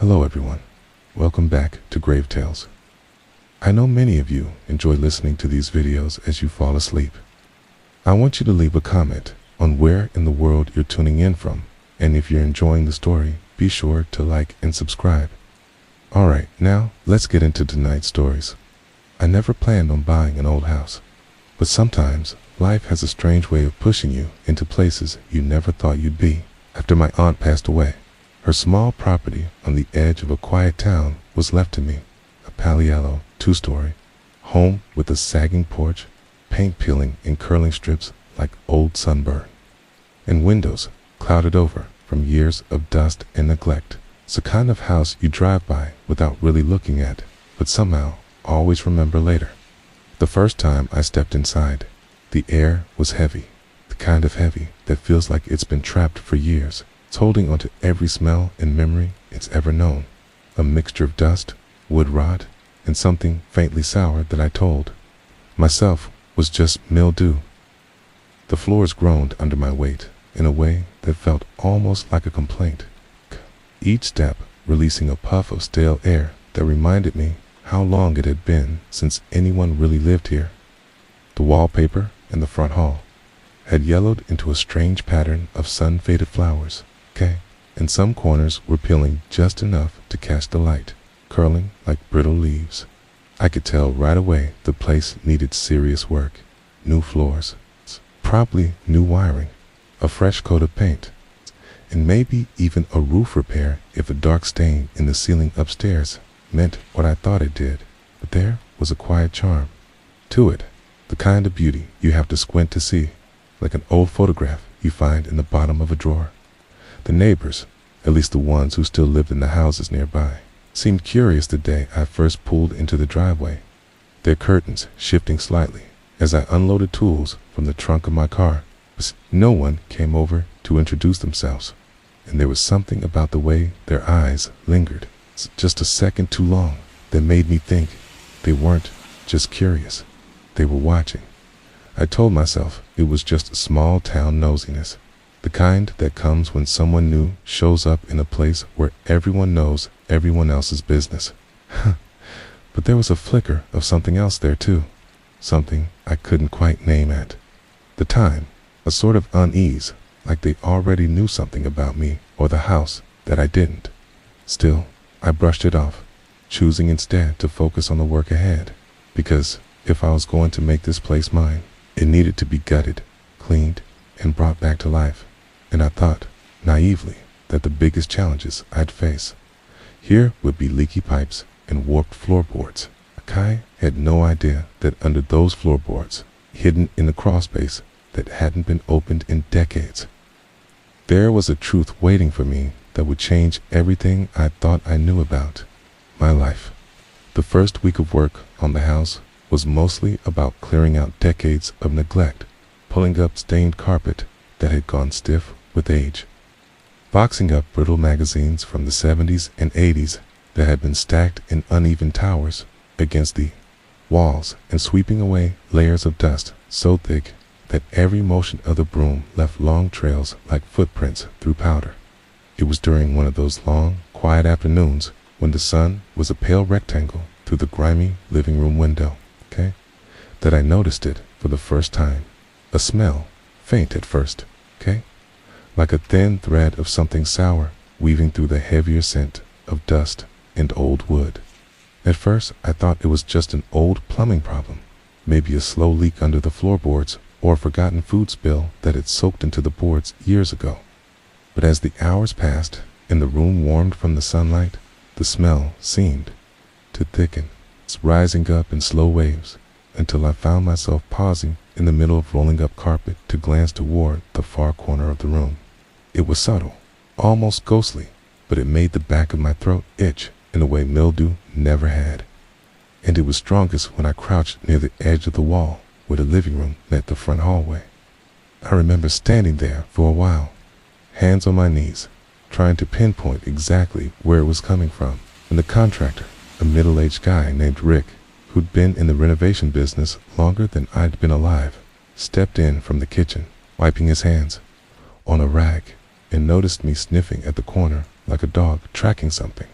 Hello everyone, welcome back to GraveTales. I know many of you enjoy listening to these videos as you fall asleep. I want you to leave a comment on where in the world you're tuning in from, and if you're enjoying the story, be sure to like and subscribe. Alright, now let's get into tonight's stories. I never planned on buying an old house, but sometimes life has a strange way of pushing you into places you never thought you'd be. After my aunt passed away, her small property on the edge of a quiet town was left to me, a Paliello 2-story home with a sagging porch, paint peeling in curling strips like old sunburn, and windows clouded over from years of dust and neglect. It's the kind of house you drive by without really looking at, but somehow always remember later. The first time I stepped inside, the air was heavy, the kind of heavy that feels like it's been trapped for years. It's holding onto every smell and memory it's ever known, a mixture of dust, wood rot, and something faintly sour that I told myself was just mildew. The floors groaned under my weight in a way that felt almost like a complaint, each step releasing a puff of stale air that reminded me how long it had been since anyone really lived here. The wallpaper in the front hall had yellowed into a strange pattern of sun-faded flowers, and some corners were peeling just enough to catch the light, curling like brittle leaves. I could tell right away the place needed serious work. New floors, probably new wiring, a fresh coat of paint, and maybe even a roof repair if a dark stain in the ceiling upstairs meant what I thought it did. But there was a quiet charm to it, the kind of beauty you have to squint to see, like an old photograph you find in the bottom of a drawer. The neighbors, at least the ones who still lived in the houses nearby, seemed curious the day I first pulled into the driveway, their curtains shifting slightly as I unloaded tools from the trunk of my car. But no one came over to introduce themselves, and there was something about the way their eyes lingered, just a second too long, that made me think they weren't just curious, they were watching. I told myself it was just small town nosiness, the kind that comes when someone new shows up in a place where everyone knows everyone else's business. But there was a flicker of something else there too, something I couldn't quite name at the time, a sort of unease, like they already knew something about me or the house that I didn't. Still, I brushed it off, choosing instead to focus on the work ahead, because if I was going to make this place mine, it needed to be gutted, cleaned, and brought back to life. And I thought, naively, that the biggest challenges I'd face here would be leaky pipes and warped floorboards. Kai had no idea that under those floorboards, hidden in a crawlspace that hadn't been opened in decades, there was a truth waiting for me that would change everything I thought I knew about my life. The first week of work on the house was mostly about clearing out decades of neglect, pulling up stained carpet that had gone stiff with age, boxing up brittle magazines from the 70s and 80s that had been stacked in uneven towers against the walls, and sweeping away layers of dust so thick that every motion of the broom left long trails like footprints through powder. It was during one of those long, quiet afternoons when the sun was a pale rectangle through the grimy living room window, that I noticed it for the first time. A smell, faint at first, like a thin thread of something sour weaving through the heavier scent of dust and old wood. At first, I thought it was just an old plumbing problem, maybe a slow leak under the floorboards or a forgotten food spill that had soaked into the boards years ago. But as the hours passed and the room warmed from the sunlight, the smell seemed to thicken, rising up in slow waves, until I found myself pausing in the middle of rolling up carpet to glance toward the far corner of the room. It was subtle, almost ghostly, but it made the back of my throat itch in a way mildew never had. And it was strongest when I crouched near the edge of the wall where the living room met the front hallway. I remember standing there for a while, hands on my knees, trying to pinpoint exactly where it was coming from, when the contractor, a middle-aged guy named Rick, who'd been in the renovation business longer than I'd been alive, stepped in from the kitchen, wiping his hands on a rag, and noticed me sniffing at the corner like a dog tracking something.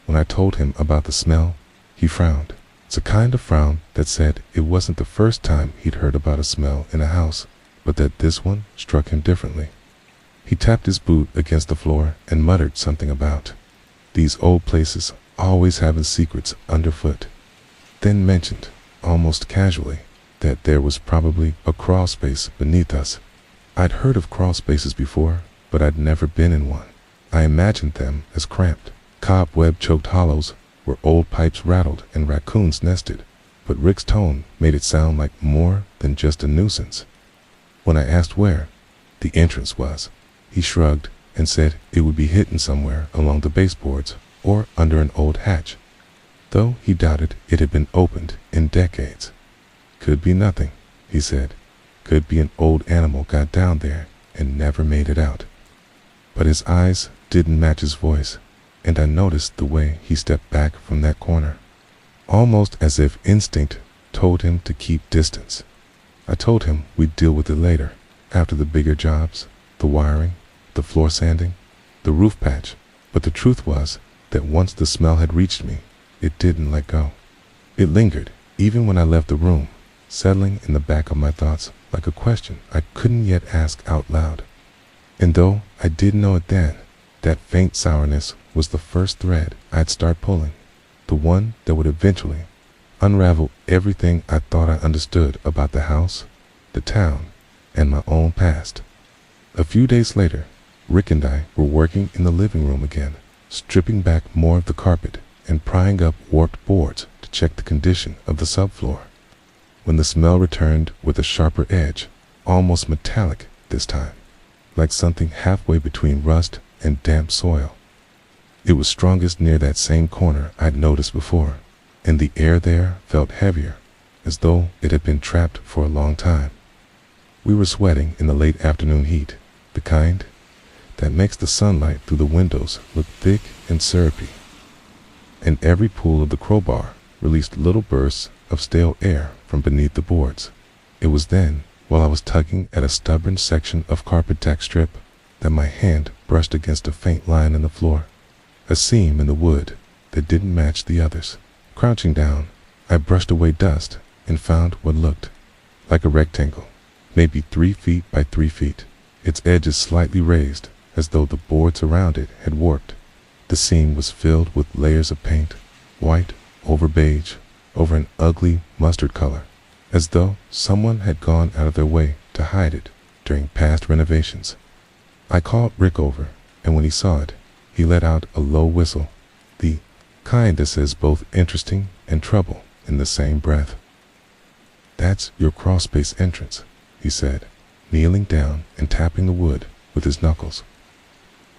When I told him about the smell, he frowned. It's a kind of frown that said it wasn't the first time he'd heard about a smell in a house, but that this one struck him differently. He tapped his boot against the floor and muttered something about these old places always having secrets underfoot, then mentioned, almost casually, that there was probably a crawl space beneath us. I'd heard of crawl spaces before, but I'd never been in one. I imagined them as cramped, cobweb-choked hollows where old pipes rattled and raccoons nested, but Rick's tone made it sound like more than just a nuisance. When I asked where the entrance was, he shrugged and said it would be hidden somewhere along the baseboards or under an old hatch, though he doubted it had been opened in decades. Could be nothing, he said. Could be an old animal got down there and never made it out. But his eyes didn't match his voice, and I noticed the way he stepped back from that corner, almost as if instinct told him to keep distance. I told him we'd deal with it later, after the bigger jobs, the wiring, the floor sanding, the roof patch, but the truth was that once the smell had reached me, it didn't let go. It lingered, even when I left the room, settling in the back of my thoughts like a question I couldn't yet ask out loud. And though I didn't know it then, that faint sourness was the first thread I'd start pulling, the one that would eventually unravel everything I thought I understood about the house, the town, and my own past. A few days later, Rick and I were working in the living room again, stripping back more of the carpet and prying up warped boards to check the condition of the subfloor, when the smell returned with a sharper edge, almost metallic this time, like something halfway between rust and damp soil. It was strongest near that same corner I'd noticed before, and the air there felt heavier, as though it had been trapped for a long time. We were sweating in the late afternoon heat, the kind that makes the sunlight through the windows look thick and syrupy, and every pull of the crowbar released little bursts of stale air from beneath the boards. It was then, while I was tugging at a stubborn section of carpet tack strip, that my hand brushed against a faint line in the floor, a seam in the wood that didn't match the others. Crouching down, I brushed away dust and found what looked like a rectangle, maybe 3 feet by 3 feet, its edges slightly raised as though the boards around it had warped. The seam was filled with layers of paint, white over beige, over an ugly mustard color, as though someone had gone out of their way to hide it during past renovations. I called Rick over, and when he saw it, he let out a low whistle, the kind that says both interesting and trouble in the same breath. "That's your crawl space entrance," he said, kneeling down and tapping the wood with his knuckles.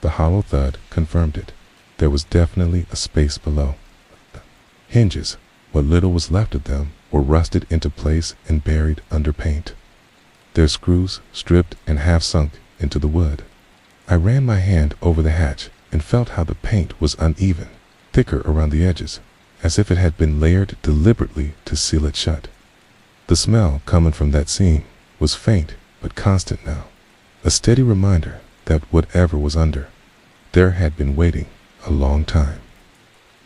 The hollow thud confirmed it. There was definitely a space below. The hinges, what little was left of them, were rusted into place and buried under paint, their screws stripped and half sunk into the wood. I ran my hand over the hatch and felt how the paint was uneven, thicker around the edges, as if it had been layered deliberately to seal it shut. The smell coming from that seam was faint but constant now, a steady reminder that whatever was under there had been waiting a long time.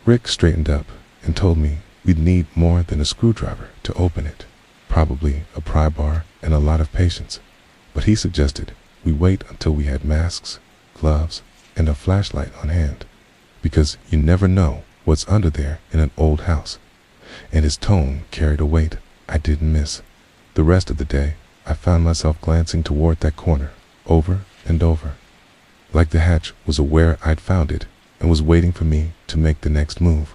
Rick straightened up and told me we'd need more than a screwdriver to open it, probably a pry bar and a lot of patience, but he suggested we wait until we had masks, gloves, and a flashlight on hand, because you never know what's under there in an old house, and his tone carried a weight I didn't miss. The rest of the day, I found myself glancing toward that corner over and over, like the hatch was aware I'd found it and was waiting for me to make the next move.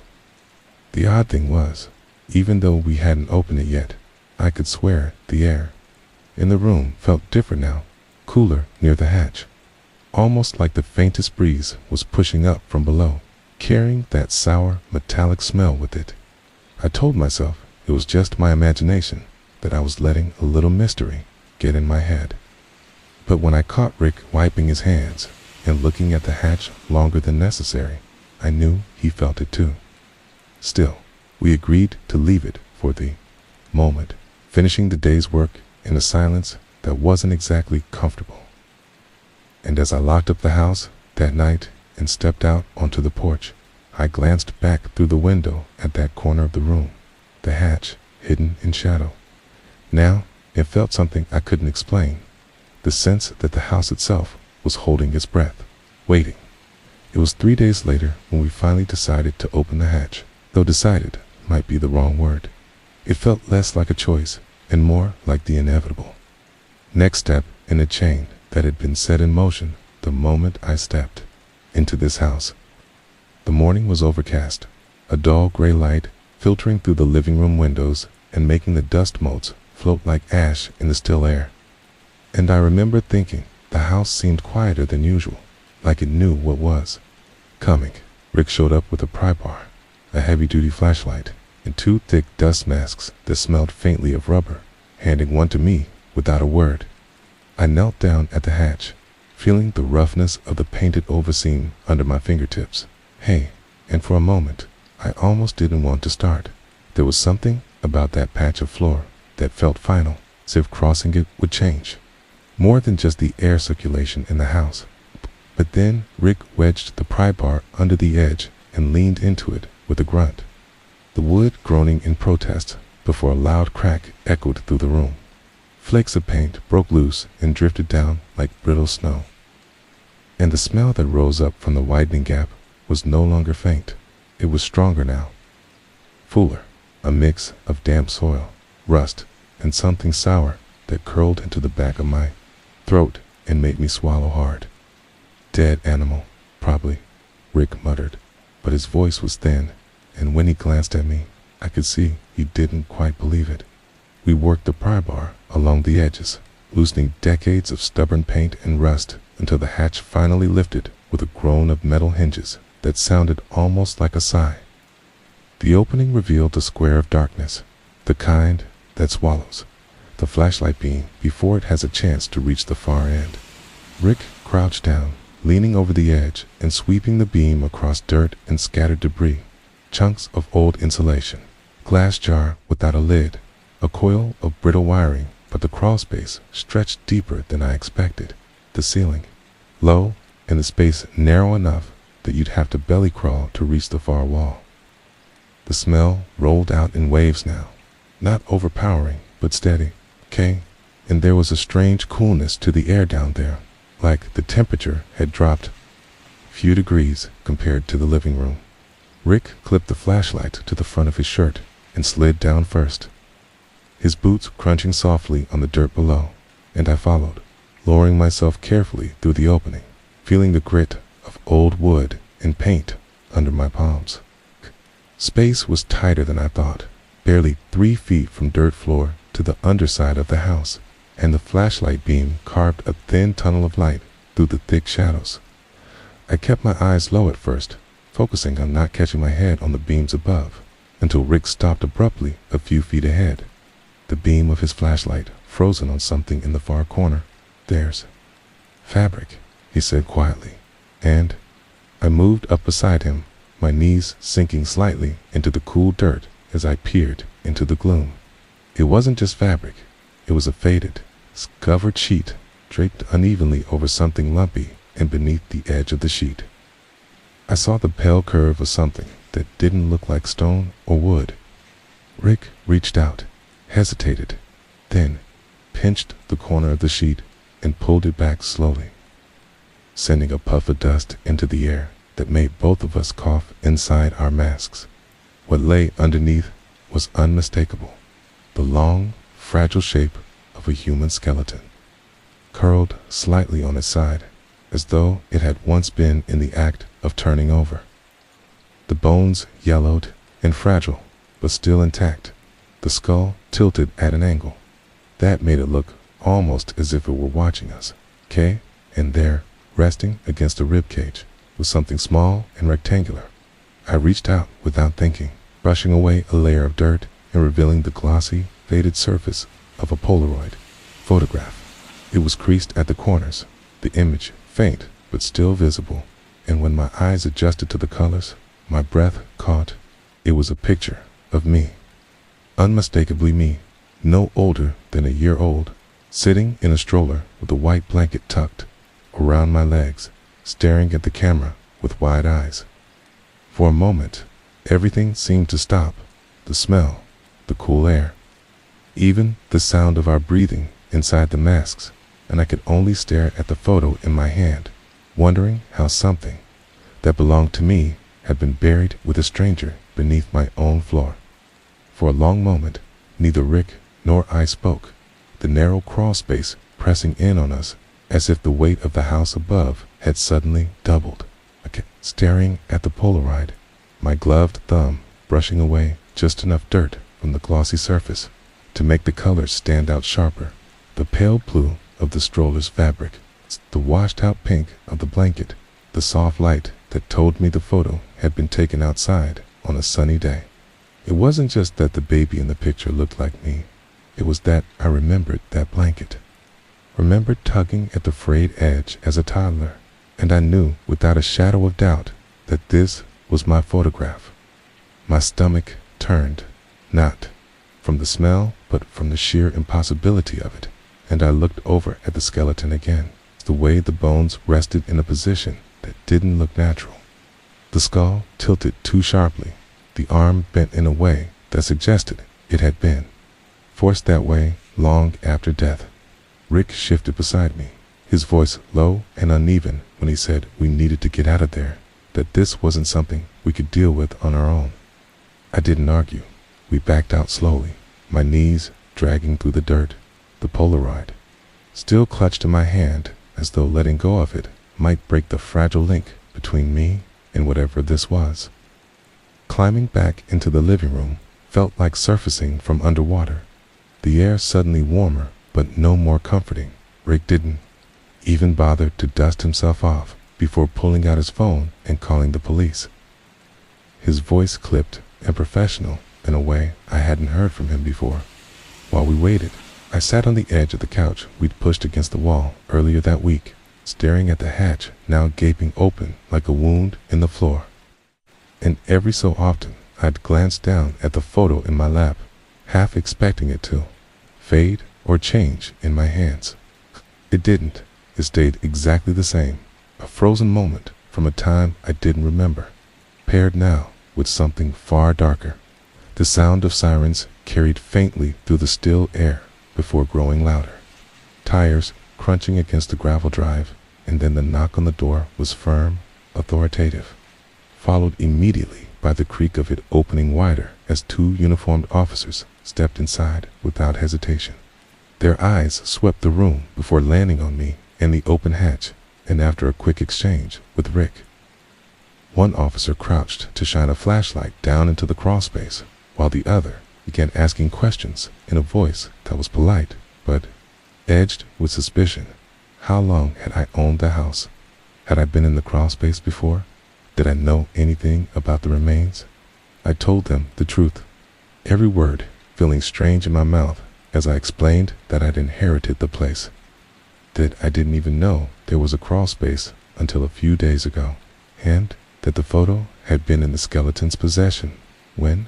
The odd thing was, even though we hadn't opened it yet, I could swear the air in the room felt different now, cooler near the hatch, almost like the faintest breeze was pushing up from below, carrying that sour, metallic smell with it. I told myself it was just my imagination, that I was letting a little mystery get in my head. But when I caught Rick wiping his hands and looking at the hatch longer than necessary, I knew he felt it too. Still, we agreed to leave it for the moment, finishing the day's work in a silence that wasn't exactly comfortable. And as I locked up the house that night and stepped out onto the porch, I glanced back through the window at that corner of the room, the hatch hidden in shadow. Now it felt something I couldn't explain, the sense that the house itself was holding its breath, waiting. It was 3 days later when we finally decided to open the hatch, though decided might be the wrong word. It felt less like a choice and more like the inevitable next step in a chain that had been set in motion the moment I stepped into this house. The morning was overcast, a dull gray light filtering through the living room windows and making the dust motes float like ash in the still air. And I remember thinking the house seemed quieter than usual, like it knew what was coming. Rick showed up with a pry bar, a heavy-duty flashlight, and 2 thick dust masks that smelled faintly of rubber, handing one to me without a word. I knelt down at the hatch, feeling the roughness of the painted over seam under my fingertips. Hey, and for a moment, I almost didn't want to start. There was something about that patch of floor that felt final, as if crossing it would change more than just the air circulation in the house. But then Rick wedged the pry bar under the edge and leaned into it with a grunt, the wood groaning in protest before a loud crack echoed through the room. Flakes of paint broke loose and drifted down like brittle snow. And the smell that rose up from the widening gap was no longer faint. It was stronger now, fuller, a mix of damp soil, rust, and something sour that curled into the back of my throat and made me swallow hard. Dead animal, probably, Rick muttered, but his voice was thin, and when he glanced at me, I could see he didn't quite believe it. We worked the pry bar along the edges, loosening decades of stubborn paint and rust until the hatch finally lifted with a groan of metal hinges that sounded almost like a sigh. The opening revealed a square of darkness, the kind that swallows the flashlight beam before it has a chance to reach the far end. Rick crouched down, leaning over the edge and sweeping the beam across dirt and scattered debris, chunks of old insulation, glass jar without a lid, a coil of brittle wiring, but the crawl space stretched deeper than I expected. The ceiling, low, and the space narrow enough that you'd have to belly crawl to reach the far wall. The smell rolled out in waves now, not overpowering, but steady, and there was a strange coolness to the air down there, like the temperature had dropped a few degrees compared to the living room. Rick clipped the flashlight to the front of his shirt and slid down first, his boots crunching softly on the dirt below, and I followed, lowering myself carefully through the opening, feeling the grit of old wood and paint under my palms. Space was tighter than I thought, barely 3 feet from dirt floor to the underside of the house, and the flashlight beam carved a thin tunnel of light through the thick shadows. I kept my eyes low at first, focusing on not catching my head on the beams above, until Rick stopped abruptly a few feet ahead, the beam of his flashlight frozen on something in the far corner. "There's fabric," he said quietly, and I moved up beside him, my knees sinking slightly into the cool dirt as I peered into the gloom. It wasn't just fabric, it was a faded, covered sheet draped unevenly over something lumpy and beneath the edge of the sheet. I saw the pale curve of something that didn't look like stone or wood. Rick reached out, hesitated, then pinched the corner of the sheet and pulled it back slowly, sending a puff of dust into the air that made both of us cough inside our masks. What lay underneath was unmistakable, the long, fragile shape of a human skeleton, curled slightly on its side, as though it had once been in the act of turning over. The bones yellowed and fragile, but still intact, the skull tilted at an angle. That made it look almost as if it were watching us. And there, resting against a rib cage, was something small and rectangular. I reached out without thinking, brushing away a layer of dirt and revealing the glossy, faded surface of a Polaroid photograph. It was creased at the corners, the image faint but still visible, and when my eyes adjusted to the colors, my breath caught. It was a picture of me, unmistakably me, no older than a year old, sitting in a stroller with a white blanket tucked around my legs, staring at the camera with wide eyes. For a moment, everything seemed to stop. The smell, the cool air, even the sound of our breathing inside the masks, and I could only stare at the photo in my hand, wondering how something that belonged to me had been buried with a stranger beneath my own floor. For a long moment, neither Rick nor I spoke, the narrow crawl space pressing in on us as if the weight of the house above had suddenly doubled. I kept staring at the Polaroid, my gloved thumb brushing away just enough dirt from the glossy surface to make the colors stand out sharper. The pale blue of the stroller's fabric, the washed-out pink of the blanket, the soft light that told me the photo had been taken outside on a sunny day. It wasn't just that the baby in the picture looked like me. It was that I remembered that blanket. Remembered tugging at the frayed edge as a toddler, and I knew without a shadow of doubt that this was my photograph. My stomach turned, not from the smell, but from the sheer impossibility of it, and I looked over at the skeleton again, the way the bones rested in a position that didn't look natural. The skull tilted too sharply, the arm bent in a way that suggested it had been forced that way long after death. Rick shifted beside me, his voice low and uneven when he said we needed to get out of there, that this wasn't something we could deal with on our own. I didn't argue. We backed out slowly, my knees dragging through the dirt, the Polaroid still clutched in my hand as though letting go of it might break the fragile link between me and whatever this was. Climbing back into the living room felt like surfacing from underwater, the air suddenly warmer but no more comforting. Rick didn't even bother to dust himself off before pulling out his phone and calling the police. His voice clipped and professional in a way I hadn't heard from him before. While we waited, I sat on the edge of the couch we'd pushed against the wall earlier that week, staring at the hatch now gaping open like a wound in the floor. And every so often, I'd glance down at the photo in my lap, half expecting it to fade or change in my hands. It didn't. It stayed exactly the same, a frozen moment from a time I didn't remember, paired now with something far darker. The sound of sirens carried faintly through the still air before growing louder. Tires crunching against the gravel drive, and then the knock on the door was firm, authoritative, followed immediately by the creak of it opening wider as two uniformed officers stepped inside without hesitation. Their eyes swept the room before landing on me and the open hatch, and after a quick exchange with Rick. One officer crouched to shine a flashlight down into the crawl space, while the other began asking questions in a voice that was polite, but edged with suspicion. How long had I owned the house? Had I been in the crawl space before? Did I know anything about the remains? I told them the truth, every word feeling strange in my mouth as I explained that I'd inherited the place, that I didn't even know there was a crawl space until a few days ago, and that the photo had been in the skeleton's possession when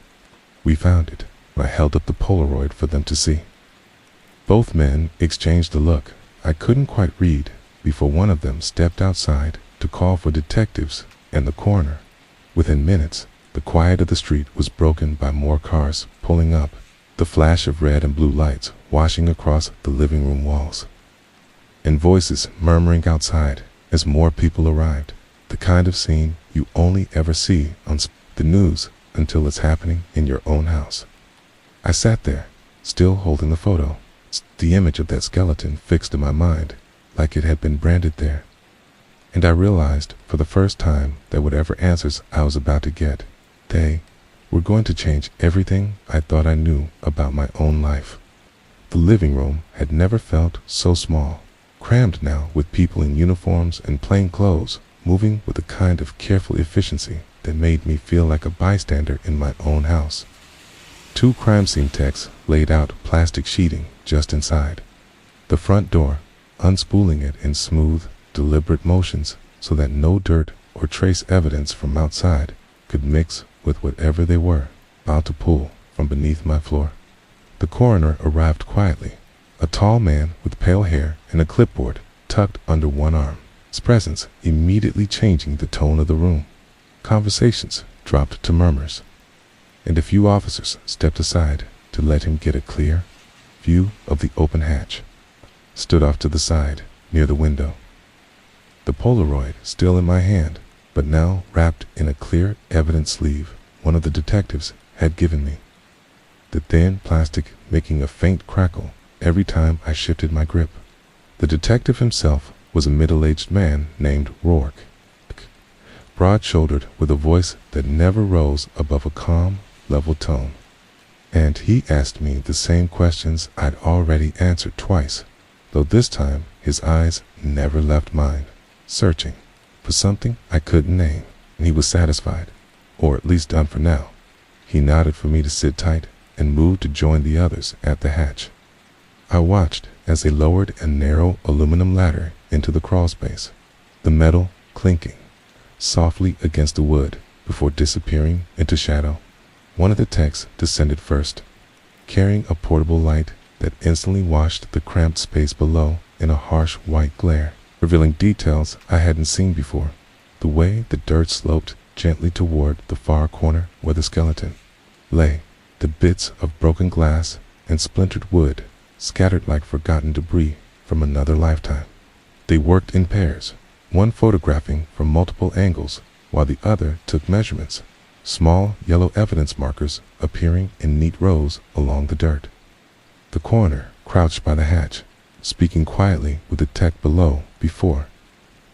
we found it. I held up the Polaroid for them to see. Both men exchanged a look I couldn't quite read before one of them stepped outside to call for detectives and the coroner. Within minutes, the quiet of the street was broken by more cars pulling up, the flash of red and blue lights washing across the living room walls, and voices murmuring outside as more people arrived, the kind of scene you only ever see on the news until it's happening in your own house. I sat there, still holding the photo, the image of that skeleton fixed in my mind like it had been branded there. And I realized for the first time that whatever answers I was about to get, they were going to change everything I thought I knew about my own life. The living room had never felt so small, crammed now with people in uniforms and plain clothes, moving with a kind of careful efficiency that made me feel like a bystander in my own house. Two crime scene techs laid out plastic sheeting just inside the front door, unspooling it in smooth, deliberate motions so that no dirt or trace evidence from outside could mix with whatever they were about to pull from beneath my floor. The coroner arrived quietly, a tall man with pale hair and a clipboard tucked under one arm, his presence immediately changing the tone of the room. Conversations dropped to murmurs, and a few officers stepped aside to let him get a clear view of the open hatch. Stood off to the side, near the window. The Polaroid still in my hand, but now wrapped in a clear evidence sleeve one of the detectives had given me. The thin plastic making a faint crackle every time I shifted my grip. The detective himself was a middle-aged man named Rourke, broad-shouldered with a voice that never rose above a calm, level tone. And he asked me the same questions I'd already answered twice, though this time his eyes never left mine, searching for something I couldn't name, and he was satisfied, or at least done for now. He nodded for me to sit tight and moved to join the others at the hatch. I watched as they lowered a narrow aluminum ladder into the crawl space, the metal clinking softly against the wood before disappearing into shadow. One of the techs descended first, carrying a portable light that instantly washed the cramped space below in a harsh white glare, revealing details I hadn't seen before. The way the dirt sloped gently toward the far corner where the skeleton lay, the bits of broken glass and splintered wood scattered like forgotten debris from another lifetime. They worked in pairs, one photographing from multiple angles while the other took measurements, small yellow evidence markers appearing in neat rows along the dirt. The coroner crouched by the hatch, speaking quietly with the tech below before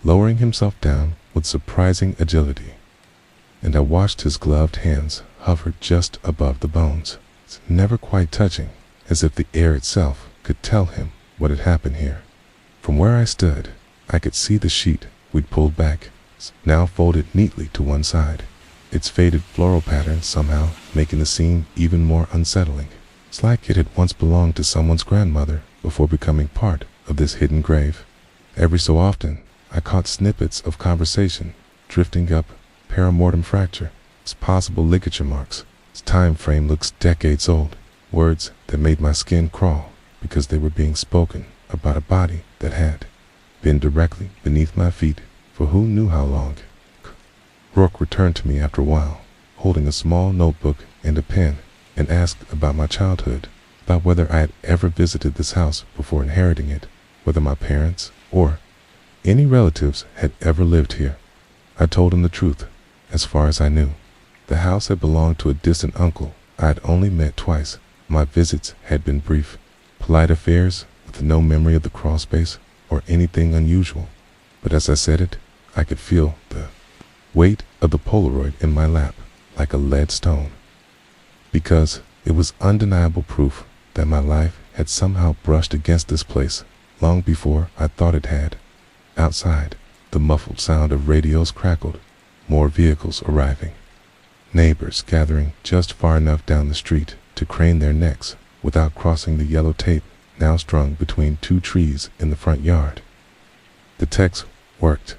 lowering himself down with surprising agility, and I watched his gloved hands hover just above the bones, never quite touching, as if the air itself could tell him what had happened here. From where I stood, I could see the sheet we'd pulled back, now folded neatly to one side, its faded floral pattern somehow making the scene even more unsettling. It's like it had once belonged to someone's grandmother before becoming part of this hidden grave. Every so often, I caught snippets of conversation drifting up perimortem fracture, its possible ligature marks. Its time frame looks decades old, words that made my skin crawl because they were being spoken about a body that had been directly beneath my feet for who knew how long. Rourke returned to me after a while, holding a small notebook and a pen, and asked about my childhood, about whether I had ever visited this house before inheriting it, whether my parents or any relatives had ever lived here. I told him the truth, as far as I knew. The house had belonged to a distant uncle I had only met twice. My visits had been brief, polite affairs with no memory of the crawl space or anything unusual. But as I said it, I could feel the weight of the Polaroid in my lap like a lead stone, because it was undeniable proof that my life had somehow brushed against this place long before I thought it had. Outside, the muffled sound of radios crackled, more vehicles arriving, neighbors gathering just far enough down the street to crane their necks without crossing the yellow tape now strung between two trees in the front yard. The techs worked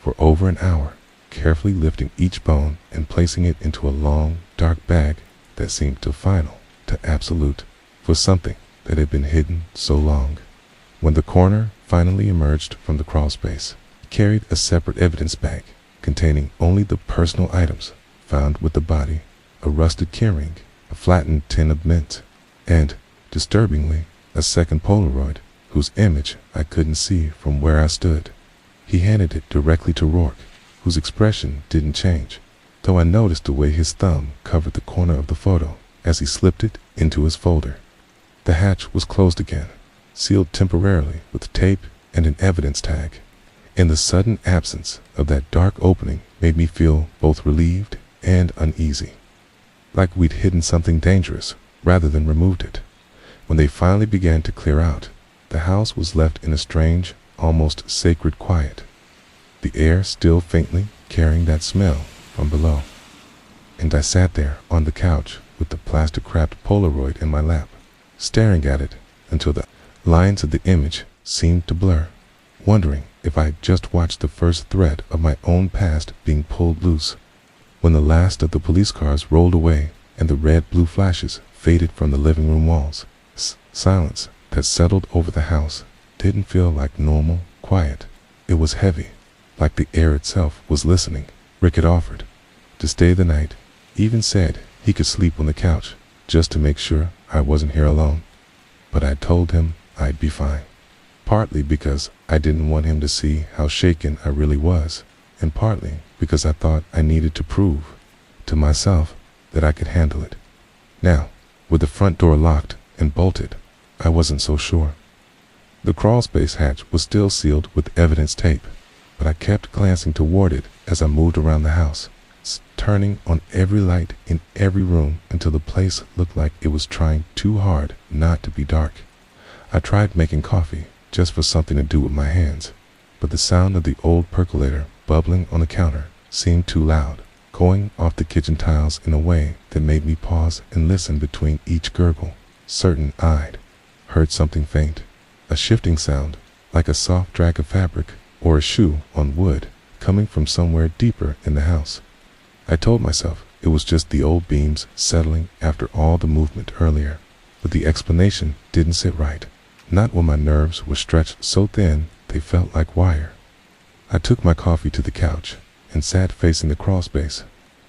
for over an hour, carefully lifting each bone and placing it into a long, dark bag that seemed to final, to absolute, for something that had been hidden so long. When the coroner finally emerged from the crawl space, he carried a separate evidence bag containing only the personal items found with the body, a rusted keyring, a flattened tin of mint, and, disturbingly, a second Polaroid whose image I couldn't see from where I stood. He handed it directly to Rourke, whose expression didn't change, though I noticed the way his thumb covered the corner of the photo as he slipped it into his folder. The hatch was closed again, sealed temporarily with tape and an evidence tag, and the sudden absence of that dark opening made me feel both relieved and uneasy, like we'd hidden something dangerous rather than removed it. When they finally began to clear out, the house was left in a strange, almost sacred quiet, the air still faintly carrying that smell from below. And I sat there on the couch with the plastic-wrapped Polaroid in my lap, staring at it until the lines of the image seemed to blur, wondering if I had just watched the first thread of my own past being pulled loose. When the last of the police cars rolled away and the red-blue flashes faded from the living room walls, silence that settled over the house didn't feel like normal quiet. It was heavy, like the air itself was listening. Rick had offered, to stay the night, even said he could sleep on the couch just to make sure I wasn't here alone. But I told him I'd be fine, partly because I didn't want him to see how shaken I really was, and partly because I thought I needed to prove to myself that I could handle it. Now, with the front door locked and bolted, I wasn't so sure. The crawlspace hatch was still sealed with evidence tape, but I kept glancing toward it as I moved around the house, turning on every light in every room until the place looked like it was trying too hard not to be dark. I tried making coffee just for something to do with my hands, but the sound of the old percolator bubbling on the counter seemed too loud, going off the kitchen tiles in a way that made me pause and listen between each gurgle, certain I'd heard something faint, a shifting sound like a soft drag of fabric or a shoe on wood coming from somewhere deeper in the house. I told myself it was just the old beams settling after all the movement earlier, but the explanation didn't sit right, not when my nerves were stretched so thin they felt like wire. I took my coffee to the couch and sat facing the crawlspace,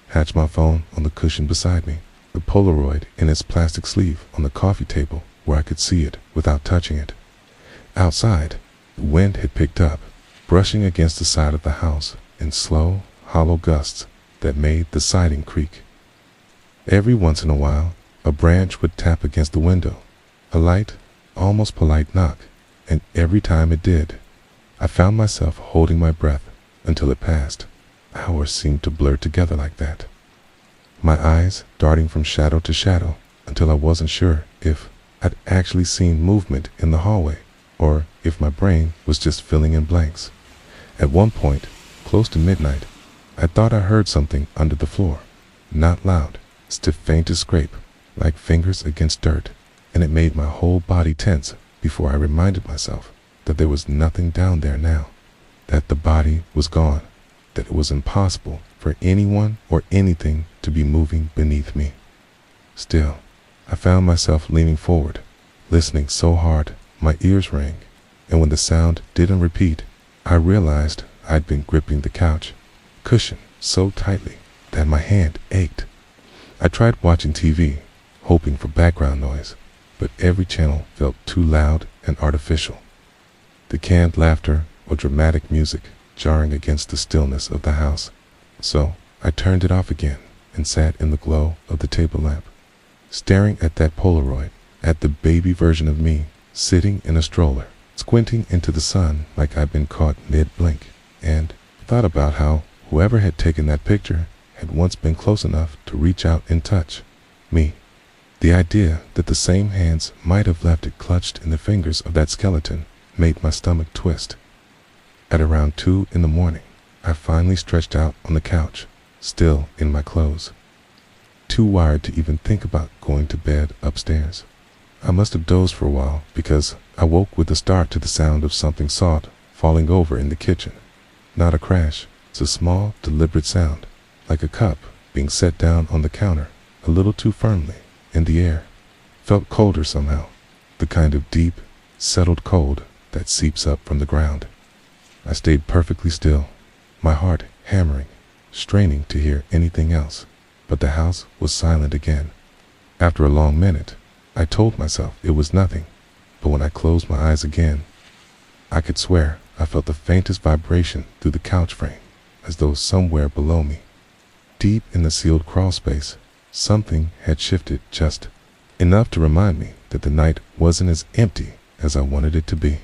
hatched my phone on the cushion beside me, the Polaroid in its plastic sleeve on the coffee table where I could see it without touching it. Outside, the wind had picked up, brushing against the side of the house in slow, hollow gusts that made the siding creak. Every once in a while, a branch would tap against the window, a light, almost polite knock, and every time it did, I found myself holding my breath until it passed. Hours seemed to blur together like that, my eyes darting from shadow to shadow until I wasn't sure if I'd actually seen movement in the hallway or if my brain was just filling in blanks. At one point, close to midnight, I thought I heard something under the floor, not loud, just the faintest scrape, like fingers against dirt, and it made my whole body tense before I reminded myself that there was nothing down there now, that the body was gone, that it was impossible for anyone or anything to be moving beneath me. Still, I found myself leaning forward, listening so hard my ears rang, and when the sound didn't repeat, I realized I'd been gripping the couch cushion so tightly that my hand ached. I tried watching TV, hoping for background noise, but every channel felt too loud and artificial. The canned laughter or dramatic music jarring against the stillness of the house. So I turned it off again and sat in the glow of the table lamp, staring at that Polaroid, at the baby version of me sitting in a stroller, squinting into the sun like I'd been caught mid-blink, and thought about how whoever had taken that picture had once been close enough to reach out and touch me. The idea that the same hands might have left it clutched in the fingers of that skeleton made my stomach twist. At around 2 in the morning, I finally stretched out on the couch, still in my clothes, too wired to even think about going to bed upstairs. I must have dozed for a while because I woke with a start to the sound of something soft falling over in the kitchen. Not a crash, it's a small, deliberate sound, like a cup being set down on the counter a little too firmly, and the air felt colder somehow, the kind of deep, settled cold that seeps up from the ground. I stayed perfectly still, my heart hammering, straining to hear anything else, but the house was silent again. After a long minute, I told myself it was nothing, but when I closed my eyes again, I could swear I felt the faintest vibration through the couch frame, as though somewhere below me, deep in the sealed crawl space, something had shifted just enough to remind me that the night wasn't as empty as I wanted it to be.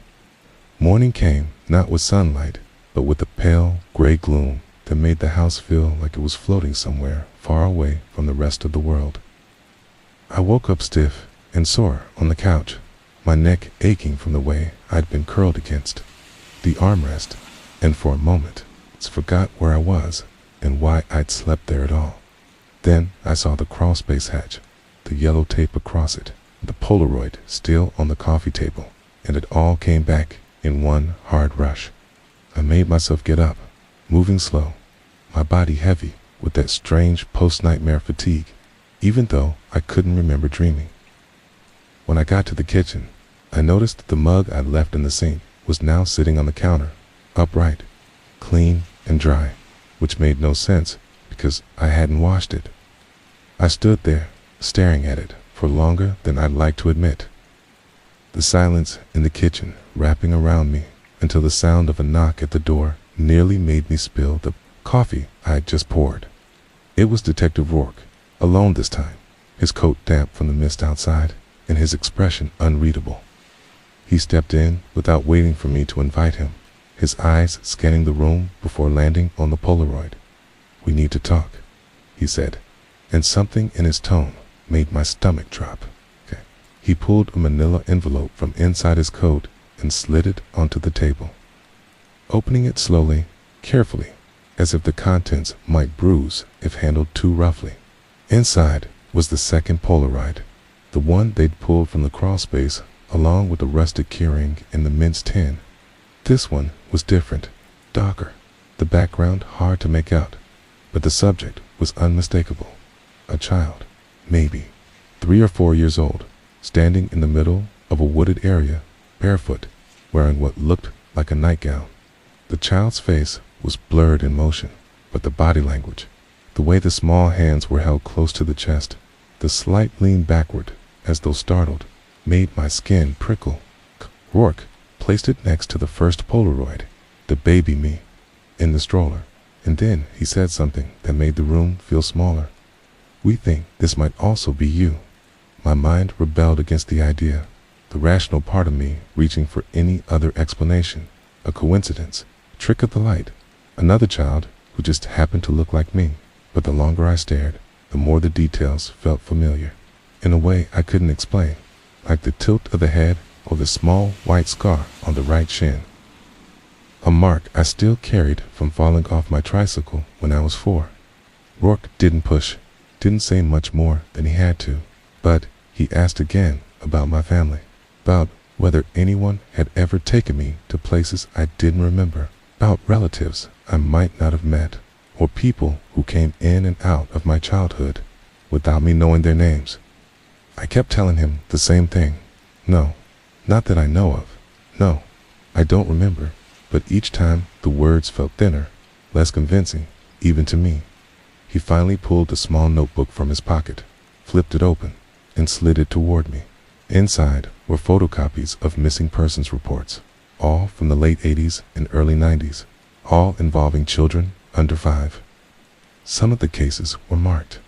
Morning came, not with sunlight, but with a pale, gray gloom that made the house feel like it was floating somewhere far away from the rest of the world. I woke up stiff and sore on the couch, my neck aching from the way I'd been curled against the armrest, and for a moment, forgot where I was and why I'd slept there at all. Then I saw the crawlspace hatch, the yellow tape across it, the Polaroid still on the coffee table, and it all came back in one hard rush. I made myself get up, moving slow, my body heavy with that strange post-nightmare fatigue, even though I couldn't remember dreaming. When I got to the kitchen, I noticed that the mug I'd left in the sink was now sitting on the counter, upright, clean and dry, which made no sense because I hadn't washed it. I stood there, staring at it for longer than I'd like to admit. The silence in the kitchen wrapping around me until the sound of a knock at the door nearly made me spill the coffee I had just poured. It was Detective Rourke, alone this time, his coat damp from the mist outside and his expression unreadable. He stepped in without waiting for me to invite him, his eyes scanning the room before landing on the Polaroid. "We need to talk," he said, and something in his tone made my stomach drop. Okay. He pulled a manila envelope from inside his coat and slid it onto the table, opening it slowly, carefully, as if the contents might bruise if handled too roughly. Inside was the second Polaroid, the one they'd pulled from the crawlspace along with the rusted keyring and the mince tin. This one was different, darker, the background hard to make out, but the subject was unmistakable. A child, maybe 3 or 4 years old, standing in the middle of a wooded area, barefoot, wearing what looked like a nightgown. The child's face was blurred in motion, but the body language, the way the small hands were held close to the chest, the slight lean backward as though startled, made my skin prickle. Rourke placed it next to the first Polaroid, the baby me, in the stroller, and then he said something that made the room feel smaller. "We think this might also be you." My mind rebelled against the idea, the rational part of me reaching for any other explanation, a coincidence, trick of the light, another child who just happened to look like me. But the longer I stared, the more the details felt familiar, in a way I couldn't explain, like the tilt of the head or the small white scar on the right shin. A mark I still carried from falling off my tricycle when I was 4. Rourke didn't push, didn't say much more than he had to, but he asked again about my family, about whether anyone had ever taken me to places I didn't remember, about relatives I might not have met, or people who came in and out of my childhood without me knowing their names. I kept telling him the same thing. No, not that I know of. No, I don't remember. But each time the words felt thinner, less convincing, even to me. He finally pulled a small notebook from his pocket, flipped it open, and slid it toward me. Inside were photocopies of missing persons reports, all from the late 80s and early 90s, all involving children under 5. Some of the cases were marked,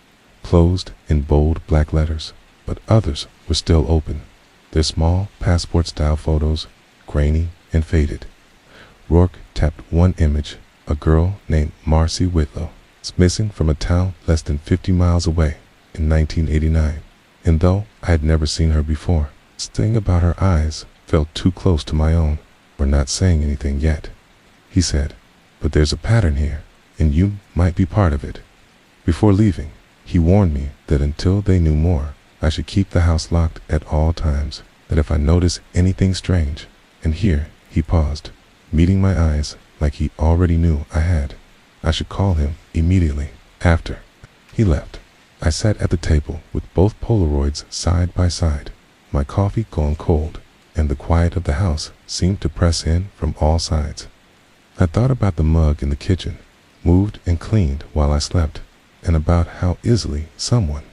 closed in bold black letters, but others were still open, their small passport-style photos grainy and faded. Rourke tapped one image, a girl named Marcy Whitlow, missing from a town less than 50 miles away in 1989, and though I had never seen her before, something about her eyes felt too close to my own. "We're not saying anything yet," he said, "but there's a pattern here, and you might be part of it." Before leaving, he warned me that until they knew more, I should keep the house locked at all times, that if I noticed anything strange, and here he paused, meeting my eyes like he already knew I had, I should call him immediately after he left. I sat at the table with both Polaroids side by side, my coffee gone cold, and the quiet of the house seemed to press in from all sides. I thought about the mug in the kitchen, moved and cleaned while I slept, and about how easily someone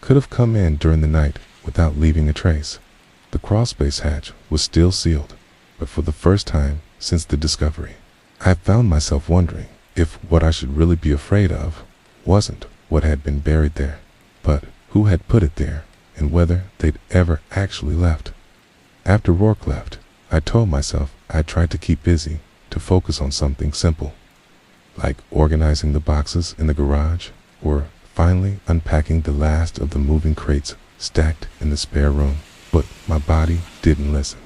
could have come in during the night without leaving a trace. The crawlspace hatch was still sealed, but for the first time since the discovery, I found myself wondering if what I should really be afraid of wasn't what had been buried there, but who had put it there, and whether they'd ever actually left. After Rourke left, I told myself I'd try to keep busy, to focus on something simple, like organizing the boxes in the garage, or finally unpacking the last of the moving crates stacked in the spare room. But my body didn't listen.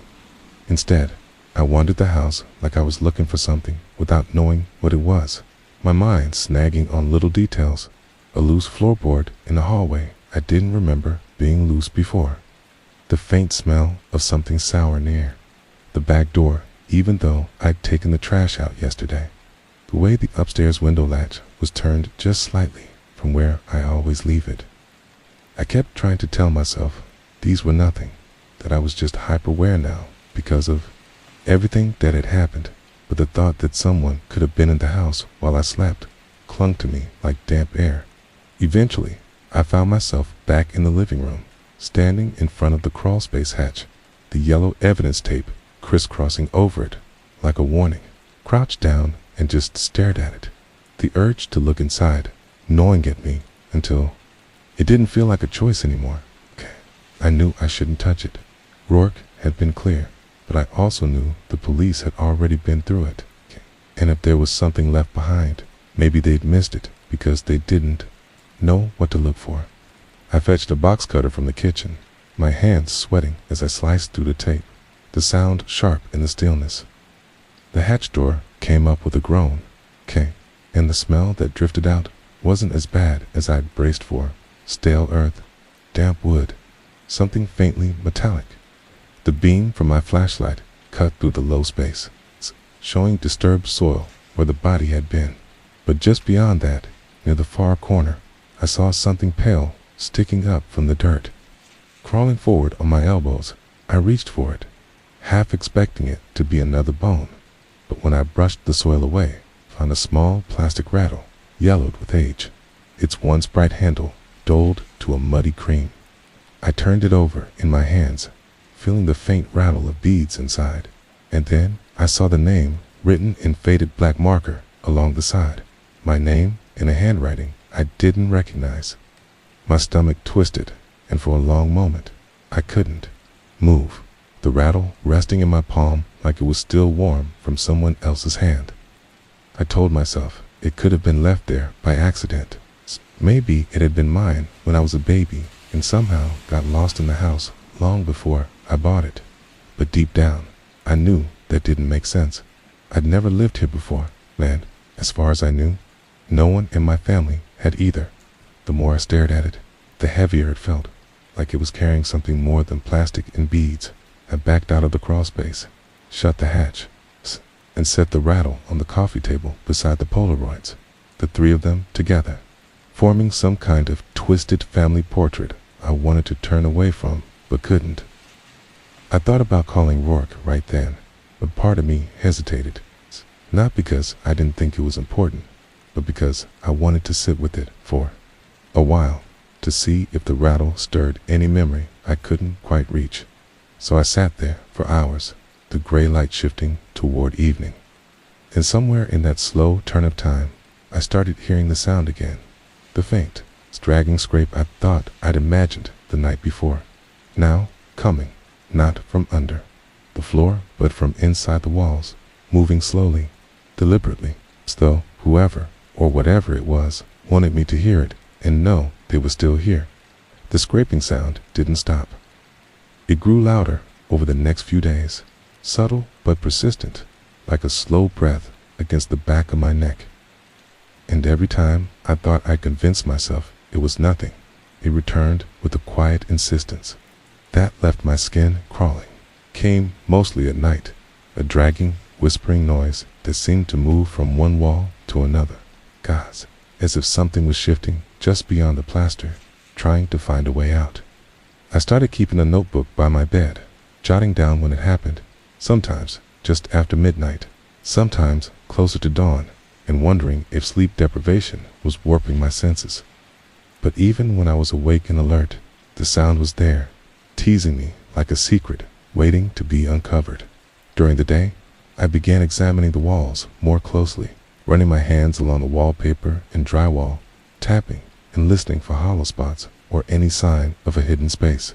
Instead, I wandered the house like I was looking for something without knowing what it was, my mind snagging on little details, a loose floorboard in the hallway I didn't remember being loose before, the faint smell of something sour near, the back door even though I'd taken the trash out yesterday, the way the upstairs window latch was turned just slightly from where I always leave it. I kept trying to tell myself these were nothing, that I was just hyper-aware now because of everything that had happened, but the thought that someone could have been in the house while I slept clung to me like damp air. Eventually, I found myself back in the living room, standing in front of the crawlspace hatch, the yellow evidence tape crisscrossing over it like a warning. Crouched down and just stared at it, the urge to look inside gnawing at me until it didn't feel like a choice anymore. I knew I shouldn't touch it. Rourke had been clear, but I also knew the police had already been through it. And if there was something left behind, maybe they'd missed it because they didn't know what to look for. I fetched a box cutter from the kitchen, my hands sweating as I sliced through the tape, the sound sharp in the stillness. The hatch door came up with a groan, and the smell that drifted out wasn't as bad as I'd braced for. Stale earth, damp wood, something faintly metallic. The beam from my flashlight cut through the low space, showing disturbed soil where the body had been. But just beyond that, near the far corner, I saw something pale sticking up from the dirt. Crawling forward on my elbows, I reached for it, half expecting it to be another bone. But when I brushed the soil away, found a small plastic rattle, yellowed with age, its once bright handle dulled to a muddy cream. I turned it over in my hands, feeling the faint rattle of beads inside, and then I saw the name written in faded black marker along the side, my name in a handwriting I didn't recognize. My stomach twisted, and for a long moment, I couldn't move, the rattle resting in my palm like it was still warm from someone else's hand. I told myself it could have been left there by accident. Maybe it had been mine when I was a baby and somehow got lost in the house long before I bought it. But deep down, I knew that didn't make sense. I'd never lived here before, and, as far as I knew, no one in my family had either. The more I stared at it, the heavier it felt, like it was carrying something more than plastic and beads. I backed out of the crawl space, shut the hatch, and set the rattle on the coffee table beside the Polaroids, the three of them together, forming some kind of twisted family portrait I wanted to turn away from, but couldn't. I thought about calling Rourke right then, but part of me hesitated, not because I didn't think it was important, but because I wanted to sit with it for a while, to see if the rattle stirred any memory I couldn't quite reach. So I sat there for hours, the gray light shifting toward evening. And somewhere in that slow turn of time, I started hearing the sound again, the faint, dragging scrape I thought I'd imagined the night before, now coming, not from under the floor, but from inside the walls, moving slowly, deliberately, as though whoever or whatever it was wanted me to hear it and know they were still here. The scraping sound didn't stop. It grew louder over the next few days, subtle but persistent, like a slow breath against the back of my neck. And every time I thought I'd convinced myself it was nothing, it returned with a quiet insistence that left my skin crawling. Came mostly at night, a dragging, whispering noise that seemed to move from one wall to another, as if something was shifting just beyond the plaster, trying to find a way out. I started keeping a notebook by my bed, jotting down when it happened, sometimes just after midnight, sometimes closer to dawn, and wondering if sleep deprivation was warping my senses. But even when I was awake and alert, the sound was there, teasing me like a secret waiting to be uncovered. During the day, I began examining the walls more closely, running my hands along the wallpaper and drywall, tapping and listening for hollow spots or any sign of a hidden space.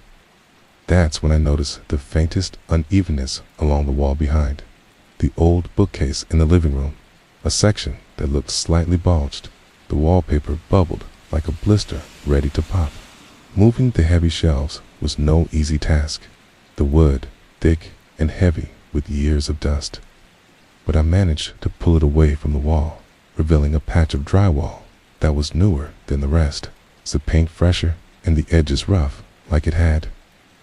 That's when I noticed the faintest unevenness along the wall behind, the old bookcase in the living room, a section that looked slightly bulged. The wallpaper bubbled like a blister ready to pop. Moving the heavy shelves was no easy task, the wood thick and heavy with years of dust. But I managed to pull it away from the wall, revealing a patch of drywall that was newer than the rest, the paint fresher and the edges rough like it had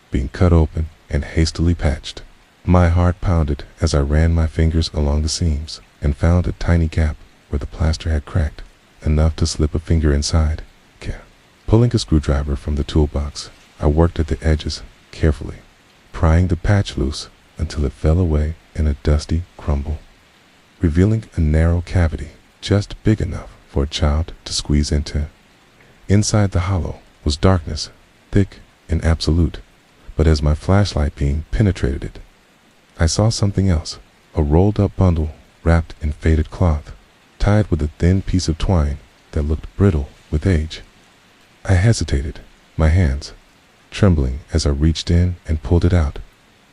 been cut open and hastily patched. My heart pounded as I ran my fingers along the seams and found a tiny gap where the plaster had cracked, enough to slip a finger inside. Pulling a screwdriver from the toolbox, I worked at the edges carefully, prying the patch loose until it fell away in a dusty crumble, revealing a narrow cavity just big enough for a child to squeeze into. Inside the hollow was darkness, thick and absolute, but as my flashlight beam penetrated it, I saw something else, a rolled-up bundle wrapped in faded cloth, tied with a thin piece of twine that looked brittle with age. I hesitated, my hands trembling as I reached in and pulled it out,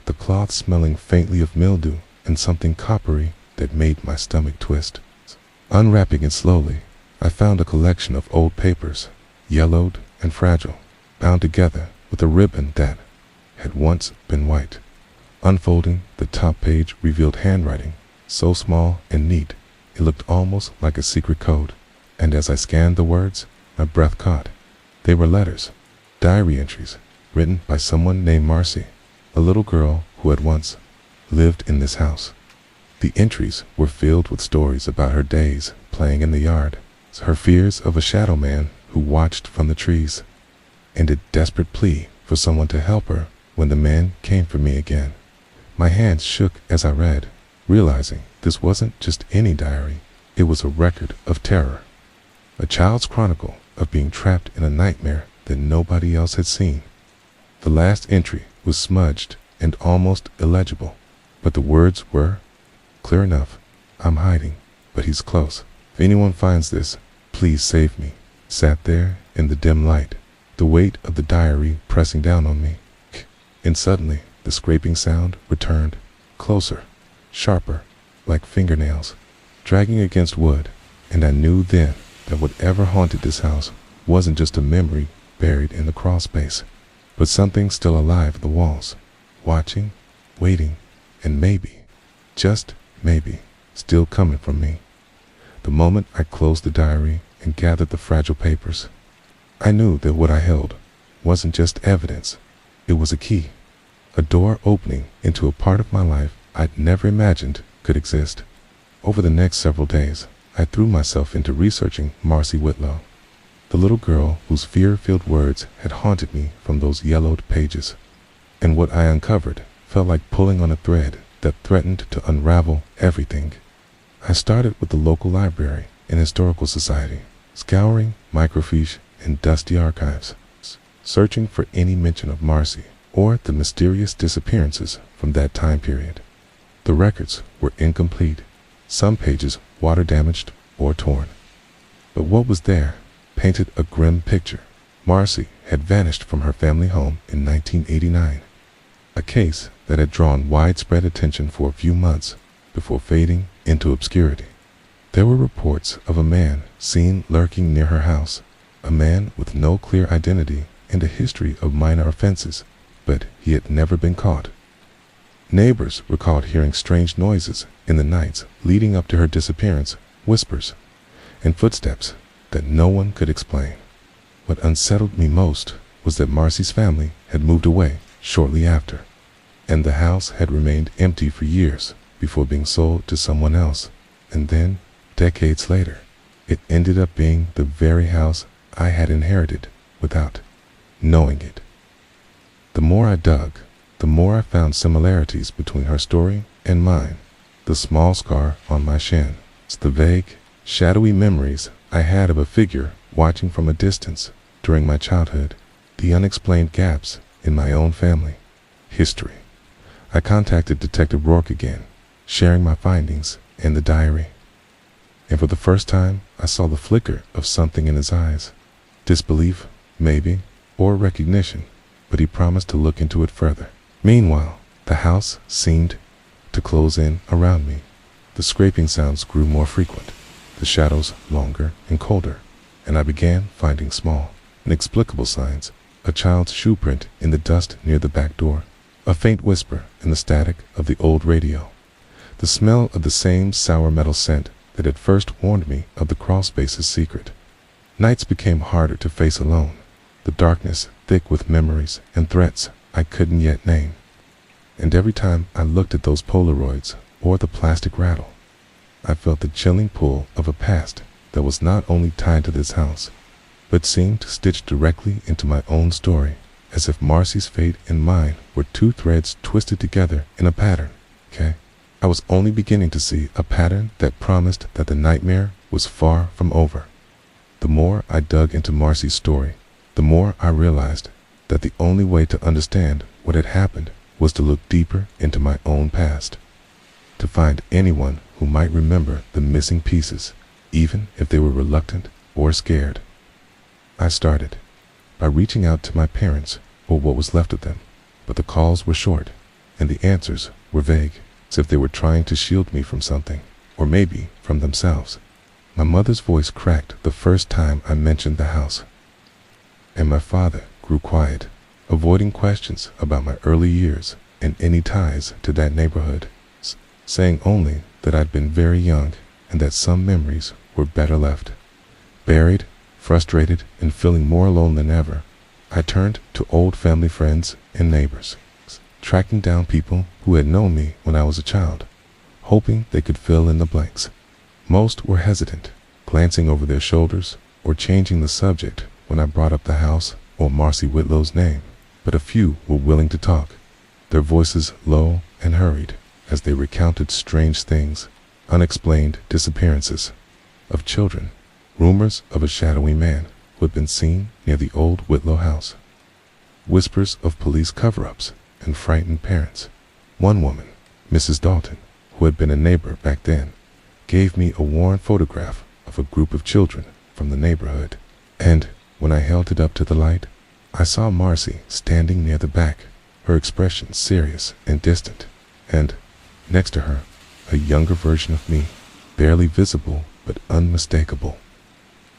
the cloth smelling faintly of mildew and something coppery that made my stomach twist. Unwrapping it slowly, I found a collection of old papers, yellowed and fragile, bound together with a ribbon that had once been white. Unfolding, the top page revealed handwriting, so small and neat, it looked almost like a secret code. And as I scanned the words, my breath caught. They were letters, diary entries, written by someone named Marcy, a little girl who had once lived in this house. The entries were filled with stories about her days playing in the yard, her fears of a shadow man who watched from the trees, and a desperate plea for someone to help her when the man came for me again. My hands shook as I read, realizing this wasn't just any diary, it was a record of terror. A child's chronicle of being trapped in a nightmare that nobody else had seen. The last entry was smudged and almost illegible, but the words were clear enough. I'm hiding, but he's close. If anyone finds this, please save me. Sat there in the dim light, the weight of the diary pressing down on me. And suddenly, the scraping sound returned, closer, sharper, like fingernails, dragging against wood, and I knew then that whatever haunted this house wasn't just a memory buried in the crawl space, but something still alive in the walls, watching, waiting, and maybe, just maybe, still coming from me. The moment I closed the diary and gathered the fragile papers, I knew that what I held wasn't just evidence, it was a key, a door opening into a part of my life I'd never imagined could exist. Over the next several days, I threw myself into researching Marcy Whitlow, the little girl whose fear-filled words had haunted me from those yellowed pages. And what I uncovered felt like pulling on a thread that threatened to unravel everything. I started with the local library and historical society, scouring microfiche and dusty archives, searching for any mention of Marcy or the mysterious disappearances from that time period. The records were incomplete, some pages water-damaged or torn. But what was there painted a grim picture. Marcy had vanished from her family home in 1989, a case that had drawn widespread attention for a few months before fading into obscurity. There were reports of a man seen lurking near her house, a man with no clear identity and a history of minor offenses, but he had never been caught. Neighbors recalled hearing strange noises in the nights leading up to her disappearance, whispers, and footsteps that no one could explain. What unsettled me most was that Marcy's family had moved away shortly after, and the house had remained empty for years before being sold to someone else, and then, decades later, it ended up being the very house I had inherited without knowing it. The more I dug, the more I found similarities between her story and mine. The small scar on my shin, the vague, shadowy memories I had of a figure watching from a distance during my childhood, the unexplained gaps in my own family history. I contacted Detective Rourke again, sharing my findings in the diary. And for the first time, I saw the flicker of something in his eyes. Disbelief, maybe, or recognition, but he promised to look into it further. Meanwhile, the house seemed to close in around me. The scraping sounds grew more frequent, the shadows longer and colder, and I began finding small, inexplicable signs, a child's shoe print in the dust near the back door, a faint whisper in the static of the old radio, the smell of the same sour metal scent that had first warned me of the crawlspace's secret. Nights became harder to face alone, the darkness thick with memories and threats I couldn't yet name. And every time I looked at those Polaroids or the plastic rattle, I felt the chilling pull of a past that was not only tied to this house, but seemed stitched directly into my own story, as if Marcy's fate and mine were two threads twisted together in a pattern. I was only beginning to see a pattern that promised that the nightmare would was far from over. The more I dug into Marcy's story, the more I realized that the only way to understand what had happened was to look deeper into my own past, to find anyone who might remember the missing pieces, even if they were reluctant or scared. I started by reaching out to my parents, or what was left of them, but the calls were short, and the answers were vague, as if they were trying to shield me from something, or maybe from themselves. My mother's voice cracked the first time I mentioned the house, and my father grew quiet, avoiding questions about my early years and any ties to that neighborhood, saying only that I'd been very young and that some memories were better left. Buried, frustrated, and feeling more alone than ever, I turned to old family friends and neighbors, tracking down people who had known me when I was a child, hoping they could fill in the blanks. Most were hesitant, glancing over their shoulders or changing the subject when I brought up the house or Marcy Whitlow's name, but a few were willing to talk, their voices low and hurried as they recounted strange things, unexplained disappearances of children, rumors of a shadowy man who had been seen near the old Whitlow house, whispers of police cover-ups and frightened parents. One woman, Mrs. Dalton, who had been a neighbor back then, gave me a worn photograph of a group of children from the neighborhood, and when I held it up to the light, I saw Marcy standing near the back, her expression serious and distant, and next to her, a younger version of me, barely visible but unmistakable.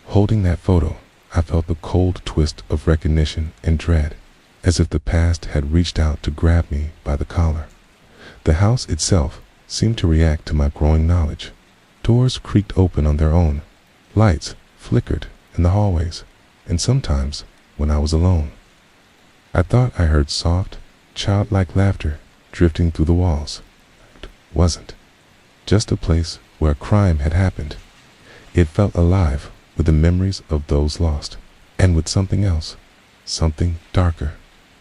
Holding that photo, I felt the cold twist of recognition and dread, as if the past had reached out to grab me by the collar. The house itself seemed to react to my growing knowledge. Doors creaked open on their own, lights flickered in the hallways, and sometimes, when I was alone, I thought I heard soft, childlike laughter drifting through the walls. It wasn't just a place where a crime had happened. It felt alive with the memories of those lost, and with something else, something darker,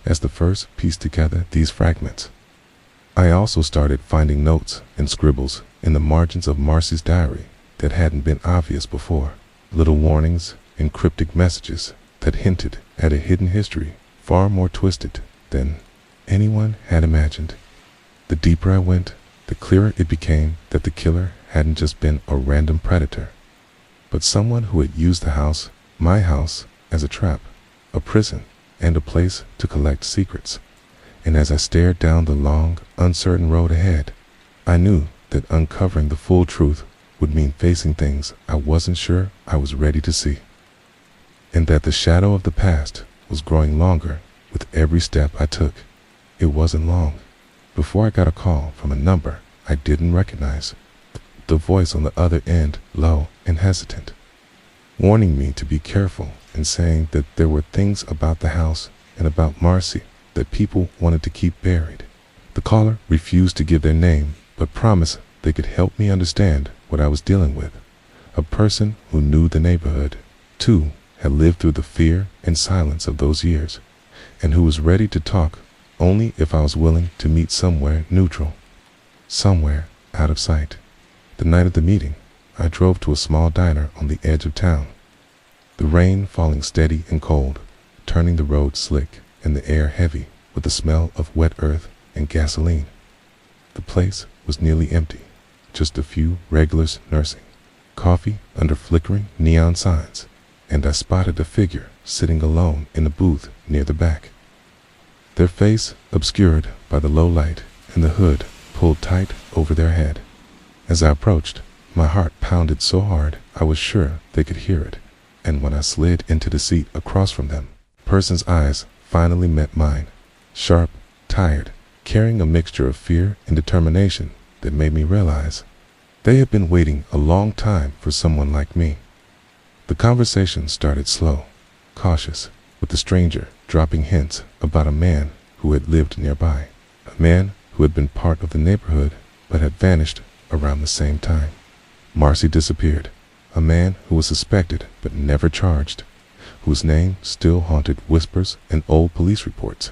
as the first pieced together these fragments. I also started finding notes and scribbles in the margins of Marcy's diary that hadn't been obvious before, little warnings and cryptic messages that hinted at a hidden history far more twisted than anyone had imagined. The deeper I went, the clearer it became that the killer hadn't just been a random predator, but someone who had used the house, my house, as a trap, a prison, and a place to collect secrets. And as I stared down the long, uncertain road ahead, I knew that uncovering the full truth would mean facing things I wasn't sure I was ready to see, and that the shadow of the past was growing longer with every step I took. It wasn't long before I got a call from a number I didn't recognize, the voice on the other end low and hesitant, warning me to be careful and saying that there were things about the house and about Marcy that people wanted to keep buried. The caller refused to give their name, but promised they could help me understand what I was dealing with. A person who knew the neighborhood, too, had lived through the fear and silence of those years, and who was ready to talk only if I was willing to meet somewhere neutral, somewhere out of sight. The night of the meeting, I drove to a small diner on the edge of town, the rain falling steady and cold, turning the road slick and the air heavy with the smell of wet earth and gasoline. The place was nearly empty, just a few regulars nursing, coffee under flickering neon signs, and I spotted a figure sitting alone in a booth near the back, their face obscured by the low light and the hood pulled tight over their head. As I approached, my heart pounded so hard I was sure they could hear it, and when I slid into the seat across from them, the person's eyes finally met mine, sharp, tired, carrying a mixture of fear and determination that made me realize they had been waiting a long time for someone like me. The conversation started slow, cautious, with the stranger dropping hints about a man who had lived nearby, a man who had been part of the neighborhood but had vanished around the same time. Marcy disappeared, a man who was suspected but never charged, whose name still haunted whispers and old police reports.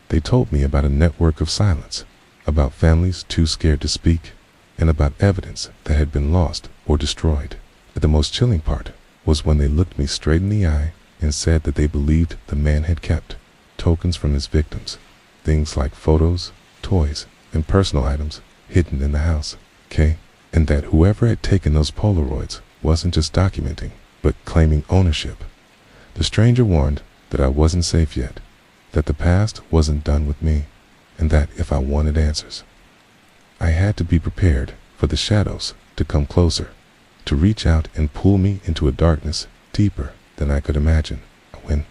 They told me about a network of silence, about families too scared to speak, and about evidence that had been lost or destroyed. But the most chilling part was when they looked me straight in the eye and said that they believed the man had kept tokens from his victims, things like photos, toys, and personal items hidden in the house, okay? And that whoever had taken those Polaroids wasn't just documenting, but claiming ownership. The stranger warned that I wasn't safe yet, that the past wasn't done with me, and that if I wanted answers, I had to be prepared for the shadows to come closer, to reach out and pull me into a darkness deeper than I could imagine. When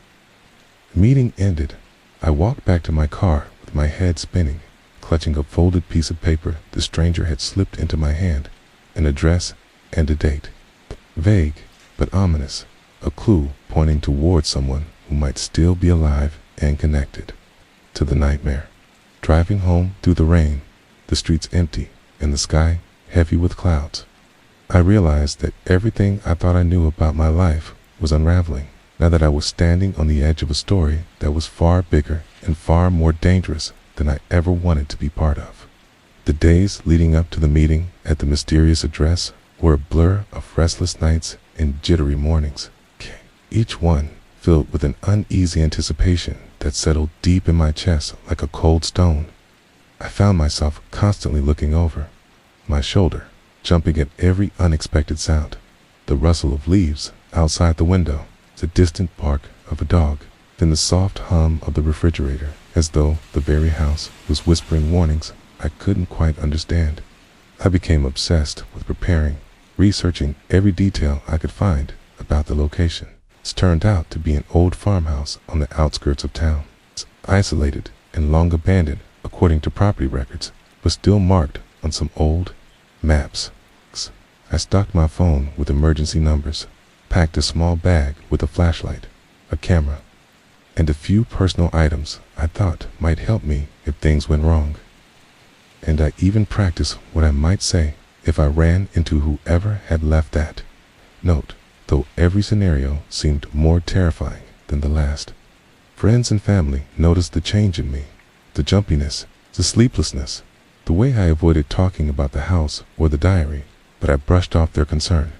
the meeting ended, I walked back to my car with my head spinning, clutching a folded piece of paper the stranger had slipped into my hand, an address and a date. Vague, but ominous, a clue pointing towards someone who might still be alive and connected to the nightmare. Driving home through the rain, the streets empty and the sky heavy with clouds, I realized that everything I thought I knew about my life was unraveling, now that I was standing on the edge of a story that was far bigger and far more dangerous than I ever wanted to be part of. The days leading up to the meeting at the mysterious address were a blur of restless nights and jittery mornings, each one filled with an uneasy anticipation that settled deep in my chest like a cold stone. I found myself constantly looking over my shoulder, jumping at every unexpected sound, the rustle of leaves outside the window, the distant bark of a dog, then the soft hum of the refrigerator, as though the very house was whispering warnings I couldn't quite understand. I became obsessed with preparing, researching every detail I could find about the location. It turned out to be an old farmhouse on the outskirts of town. It's isolated and long abandoned according to property records, but still marked on some old maps. I stocked my phone with emergency numbers, packed a small bag with a flashlight, a camera, and a few personal items I thought might help me if things went wrong. And I even practiced what I might say if I ran into whoever had left that note, though every scenario seemed more terrifying than the last. Friends and family noticed the change in me, the jumpiness, the sleeplessness, the way I avoided talking about the house or the diary, but I brushed off their concern,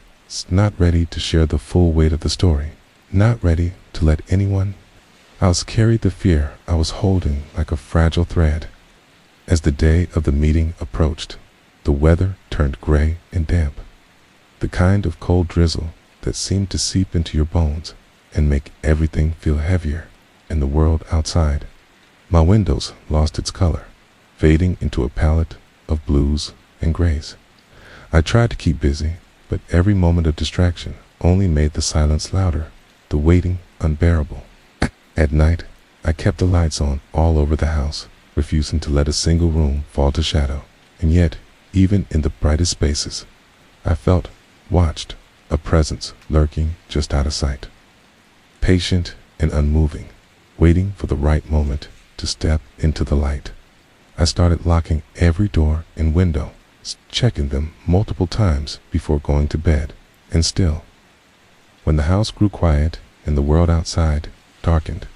not ready to share the full weight of the story, not ready to let anyone else carry the fear I was holding like a fragile thread. As the day of the meeting approached, the weather turned gray and damp, the kind of cold drizzle that seemed to seep into your bones and make everything feel heavier in the world outside. My windows lost its color, fading into a palette of blues and grays. I tried to keep busy, but every moment of distraction only made the silence louder, the waiting unbearable. At night, I kept the lights on all over the house, refusing to let a single room fall to shadow. And yet, even in the brightest spaces, I felt watched, a presence lurking just out of sight. Patient and unmoving, waiting for the right moment to step into the light. I started locking every door and window, checking them multiple times before going to bed. And still, when the house grew quiet and the world outside darkened,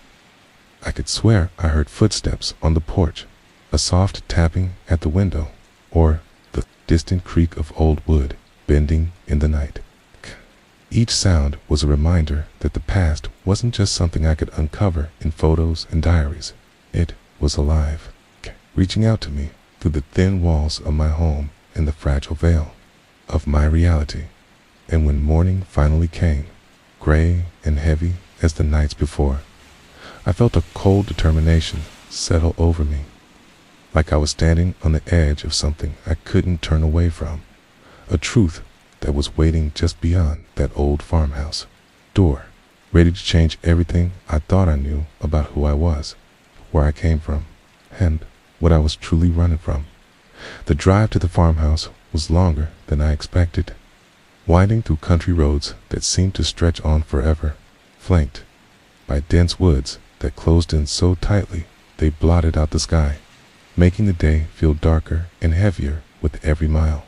I could swear I heard footsteps on the porch, a soft tapping at the window, or the distant creak of old wood bending in the night. Each sound was a reminder that the past wasn't just something I could uncover in photos and diaries. It was alive, reaching out to me through the thin walls of my home and the fragile veil of my reality. And when morning finally came, gray and heavy as the nights before, I felt a cold determination settle over me, like I was standing on the edge of something I couldn't turn away from, a truth that was waiting just beyond that old farmhouse door, ready to change everything I thought I knew about who I was, where I came from, and what I was truly running from. The drive to the farmhouse was longer than I expected, winding through country roads that seemed to stretch on forever, flanked by dense woods that closed in so tightly they blotted out the sky, making the day feel darker and heavier with every mile.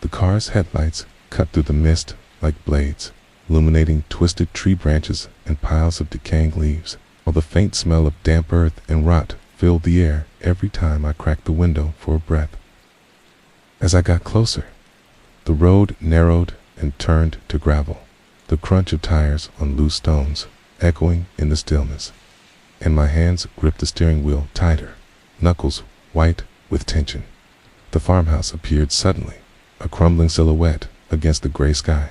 The car's headlights cut through the mist like blades, illuminating twisted tree branches and piles of decaying leaves, while the faint smell of damp earth and rot filled the air every time I cracked the window for a breath. As I got closer, the road narrowed and turned to gravel, the crunch of tires on loose stones echoing in the stillness. And my hands gripped the steering wheel tighter, knuckles white with tension. The farmhouse appeared suddenly, a crumbling silhouette against the gray sky,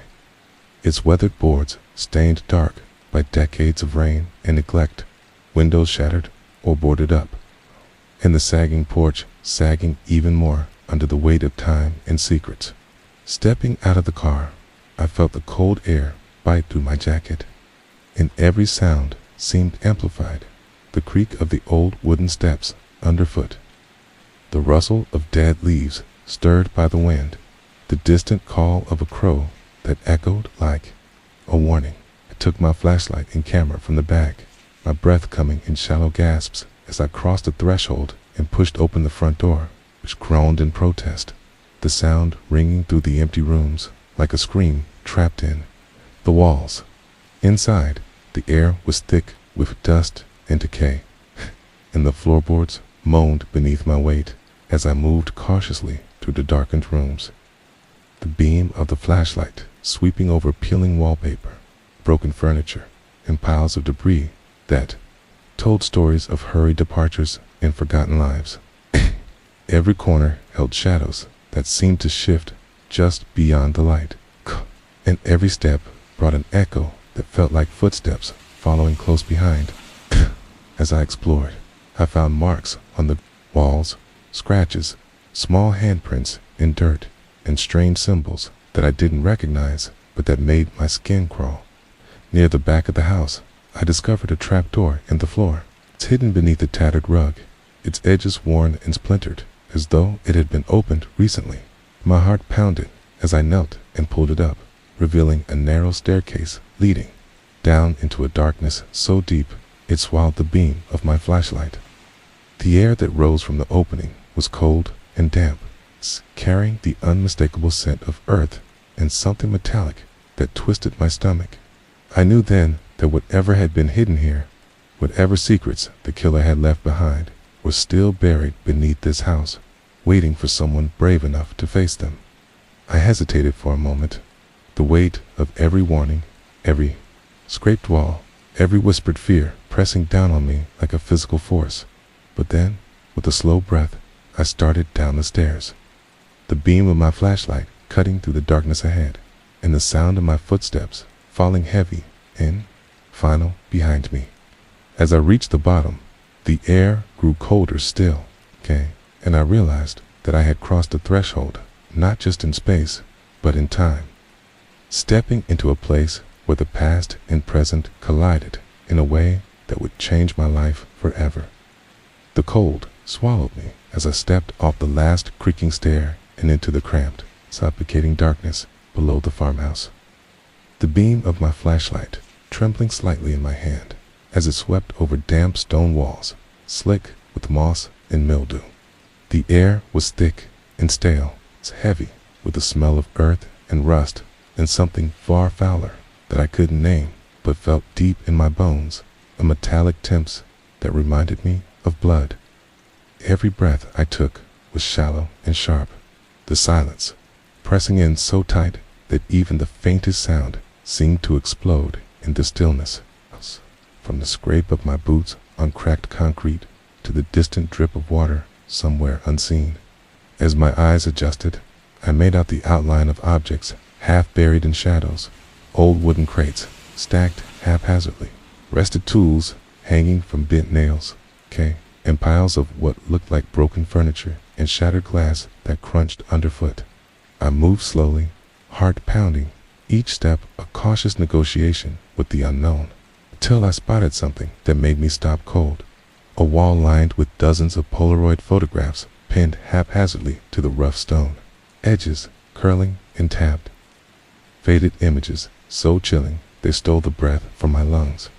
its weathered boards stained dark by decades of rain and neglect, windows shattered or boarded up, and the sagging porch sagging even more under the weight of time and secrets. Stepping out of the car, I felt the cold air bite through my jacket, and every sound seemed amplified. The creak of the old wooden steps underfoot, the rustle of dead leaves stirred by the wind, the distant call of a crow that echoed like a warning. I took my flashlight and camera from the bag, my breath coming in shallow gasps as I crossed the threshold and pushed open the front door, which groaned in protest, the sound ringing through the empty rooms like a scream trapped in the walls. Inside, the air was thick with dust and decay, and the floorboards moaned beneath my weight as I moved cautiously through the darkened rooms. The beam of the flashlight sweeping over peeling wallpaper, broken furniture, and piles of debris that told stories of hurried departures and forgotten lives. Every corner held shadows that seemed to shift just beyond the light, and every step brought an echo that felt like footsteps following close behind. As I explored, I found marks on the walls, scratches, small handprints in dirt, and strange symbols that I didn't recognize but that made my skin crawl. Near the back of the house, I discovered a trapdoor in the floor. It's hidden beneath a tattered rug, its edges worn and splintered, as though it had been opened recently. My heart pounded as I knelt and pulled it up, revealing a narrow staircase leading down into a darkness so deep it swallowed the beam of my flashlight. The air that rose from the opening was cold and damp, carrying the unmistakable scent of earth and something metallic that twisted my stomach. I knew then that whatever had been hidden here, whatever secrets the killer had left behind, were still buried beneath this house, waiting for someone brave enough to face them. I hesitated for a moment, the weight of every warning, every scraped wall, every whispered fear pressing down on me like a physical force. But then, with a slow breath, I started down the stairs, the beam of my flashlight cutting through the darkness ahead, and the sound of my footsteps falling heavy and final behind me. As I reached the bottom, the air grew colder still, and I realized that I had crossed a threshold, not just in space, but in time, stepping into a place where the past and present collided in a way that would change my life forever. The cold swallowed me as I stepped off the last creaking stair and into the cramped, suffocating darkness below the farmhouse. The beam of my flashlight trembling slightly in my hand as it swept over damp stone walls, slick with moss and mildew. The air was thick and stale, heavy with the smell of earth and rust and something far fouler that I couldn't name but felt deep in my bones, a metallic temps that reminded me of blood. Every breath I took was shallow and sharp, the silence pressing in so tight that even the faintest sound seemed to explode in the stillness. From the scrape of my boots on cracked concrete to the distant drip of water somewhere unseen. As my eyes adjusted, I made out the outline of objects half buried in shadows, old wooden crates stacked haphazardly, rusted tools hanging from bent nails, and piles of what looked like broken furniture and shattered glass that crunched underfoot. I moved slowly, heart pounding, each step a cautious negotiation with the unknown, till I spotted something that made me stop cold. A wall lined with dozens of Polaroid photographs pinned haphazardly to the rough stone, edges curling and tabbed. Faded images so chilling they stole the breath from my lungs.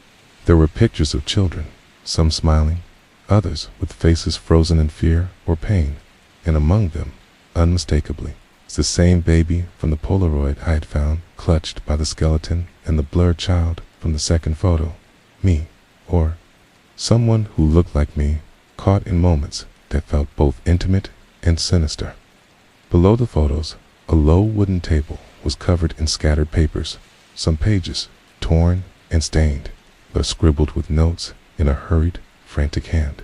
There were pictures of children, some smiling, others with faces frozen in fear or pain, and among them, unmistakably, is the same baby from the Polaroid I had found clutched by the skeleton and the blurred child from the second photo, me, or someone who looked like me, caught in moments that felt both intimate and sinister. Below the photos, a low wooden table was covered in scattered papers, some pages torn and stained, but scribbled with notes in a hurried, frantic hand.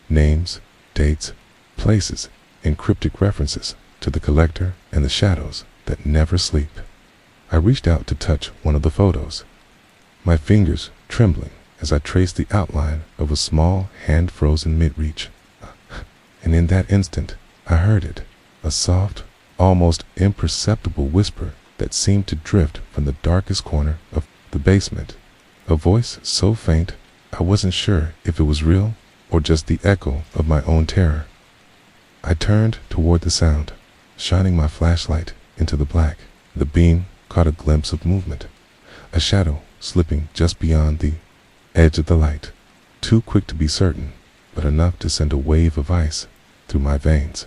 Names, dates, places, and cryptic references to the collector and the shadows that never sleep. I reached out to touch one of the photos, my fingers trembling as I traced the outline of a small hand-frozen mid-reach. And in that instant, I heard it, a soft, almost imperceptible whisper that seemed to drift from the darkest corner of the basement. A voice so faint, I wasn't sure if it was real or just the echo of my own terror. I turned toward the sound, shining my flashlight into the black. The beam caught a glimpse of movement, a shadow slipping just beyond the edge of the light, too quick to be certain, but enough to send a wave of ice through my veins.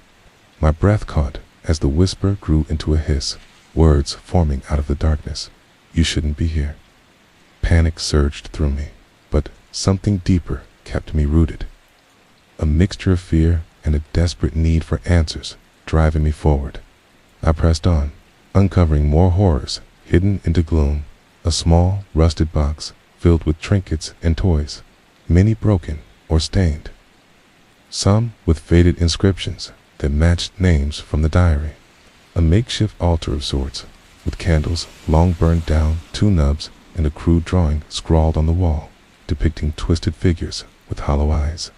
My breath caught as the whisper grew into a hiss, words forming out of the darkness. You shouldn't be here. Panic surged through me, but something deeper kept me rooted. A mixture of fear and a desperate need for answers driving me forward. I pressed on, uncovering more horrors hidden into gloom. A small, rusted box filled with trinkets and toys, many broken or stained, some with faded inscriptions that matched names from the diary. A makeshift altar of sorts, with candles long burned down, 2 nubs, and a crude drawing scrawled on the wall, depicting twisted figures with hollow eyes.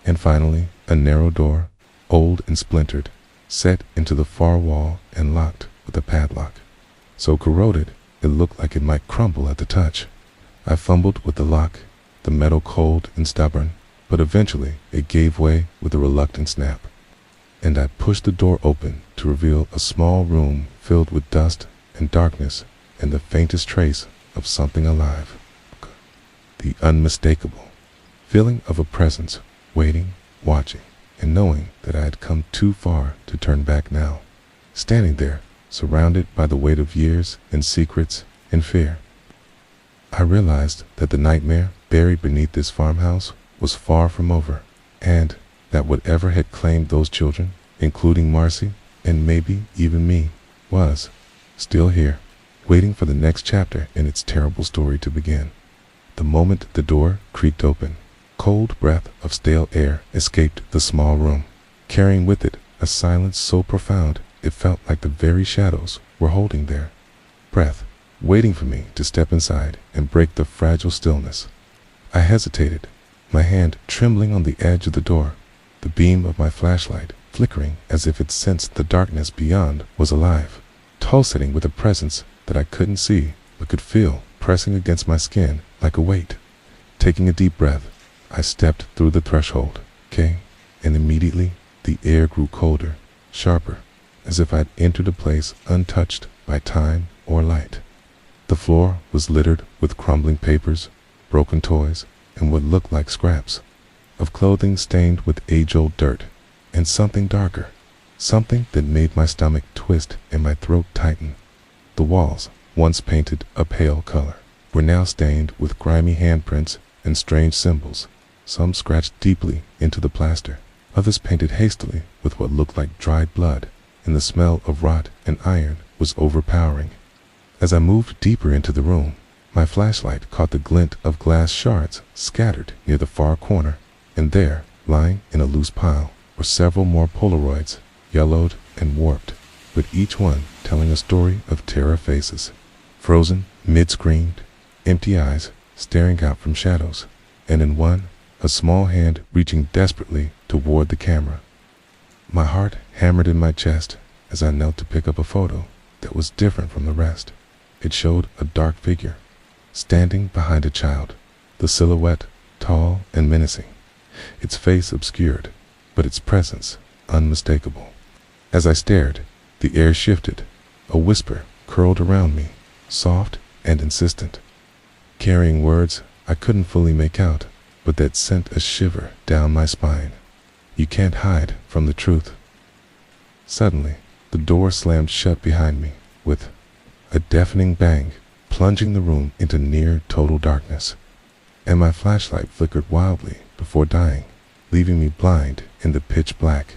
And finally, a narrow door, old and splintered, set into the far wall and locked with a padlock. So corroded, it looked like it might crumble at the touch. I fumbled with the lock, the metal cold and stubborn, but eventually it gave way with a reluctant snap, and I pushed the door open to reveal a small room filled with dust and darkness and the faintest trace of something alive. The unmistakable feeling of a presence, waiting, watching, and knowing that I had come too far to turn back now. Standing there, surrounded by the weight of years and secrets and fear, I realized that the nightmare buried beneath this farmhouse was far from over, and that whatever had claimed those children, including Marcy and maybe even me, was still here, waiting for the next chapter in its terrible story to begin. The moment the door creaked open, cold breath of stale air escaped the small room, carrying with it a silence so profound it felt like the very shadows were holding their breath, waiting for me to step inside and break the fragile stillness. I hesitated, my hand trembling on the edge of the door, the beam of my flashlight flickering as if it sensed the darkness beyond was alive, pulsating with a presence that I couldn't see but could feel pressing against my skin like a weight. Taking a deep breath, I stepped through the threshold, and immediately the air grew colder, sharper, as if I'd entered a place untouched by time or light. The floor was littered with crumbling papers, broken toys, and what looked like scraps of clothing stained with age-old dirt, and something darker, something that made my stomach twist and my throat tighten. The walls, once painted a pale color, were now stained with grimy handprints and strange symbols, some scratched deeply into the plaster, others painted hastily with what looked like dried blood, and the smell of rot and iron was overpowering. As I moved deeper into the room, my flashlight caught the glint of glass shards scattered near the far corner, and there, lying in a loose pile, were several more Polaroids, yellowed and warped, but each one telling a story of terror faces, frozen, mid-screened, empty eyes staring out from shadows, and in one, a small hand reaching desperately toward the camera. My heart hammered in my chest as I knelt to pick up a photo that was different from the rest. It showed a dark figure, standing behind a child, the silhouette tall and menacing, its face obscured, but its presence unmistakable. As I stared, the air shifted, a whisper curled around me, soft and insistent, carrying words I couldn't fully make out, but that sent a shiver down my spine. You can't hide from the truth. Suddenly, the door slammed shut behind me, with a deafening bang, plunging the room into near total darkness, and my flashlight flickered wildly before dying, leaving me blind in the pitch black.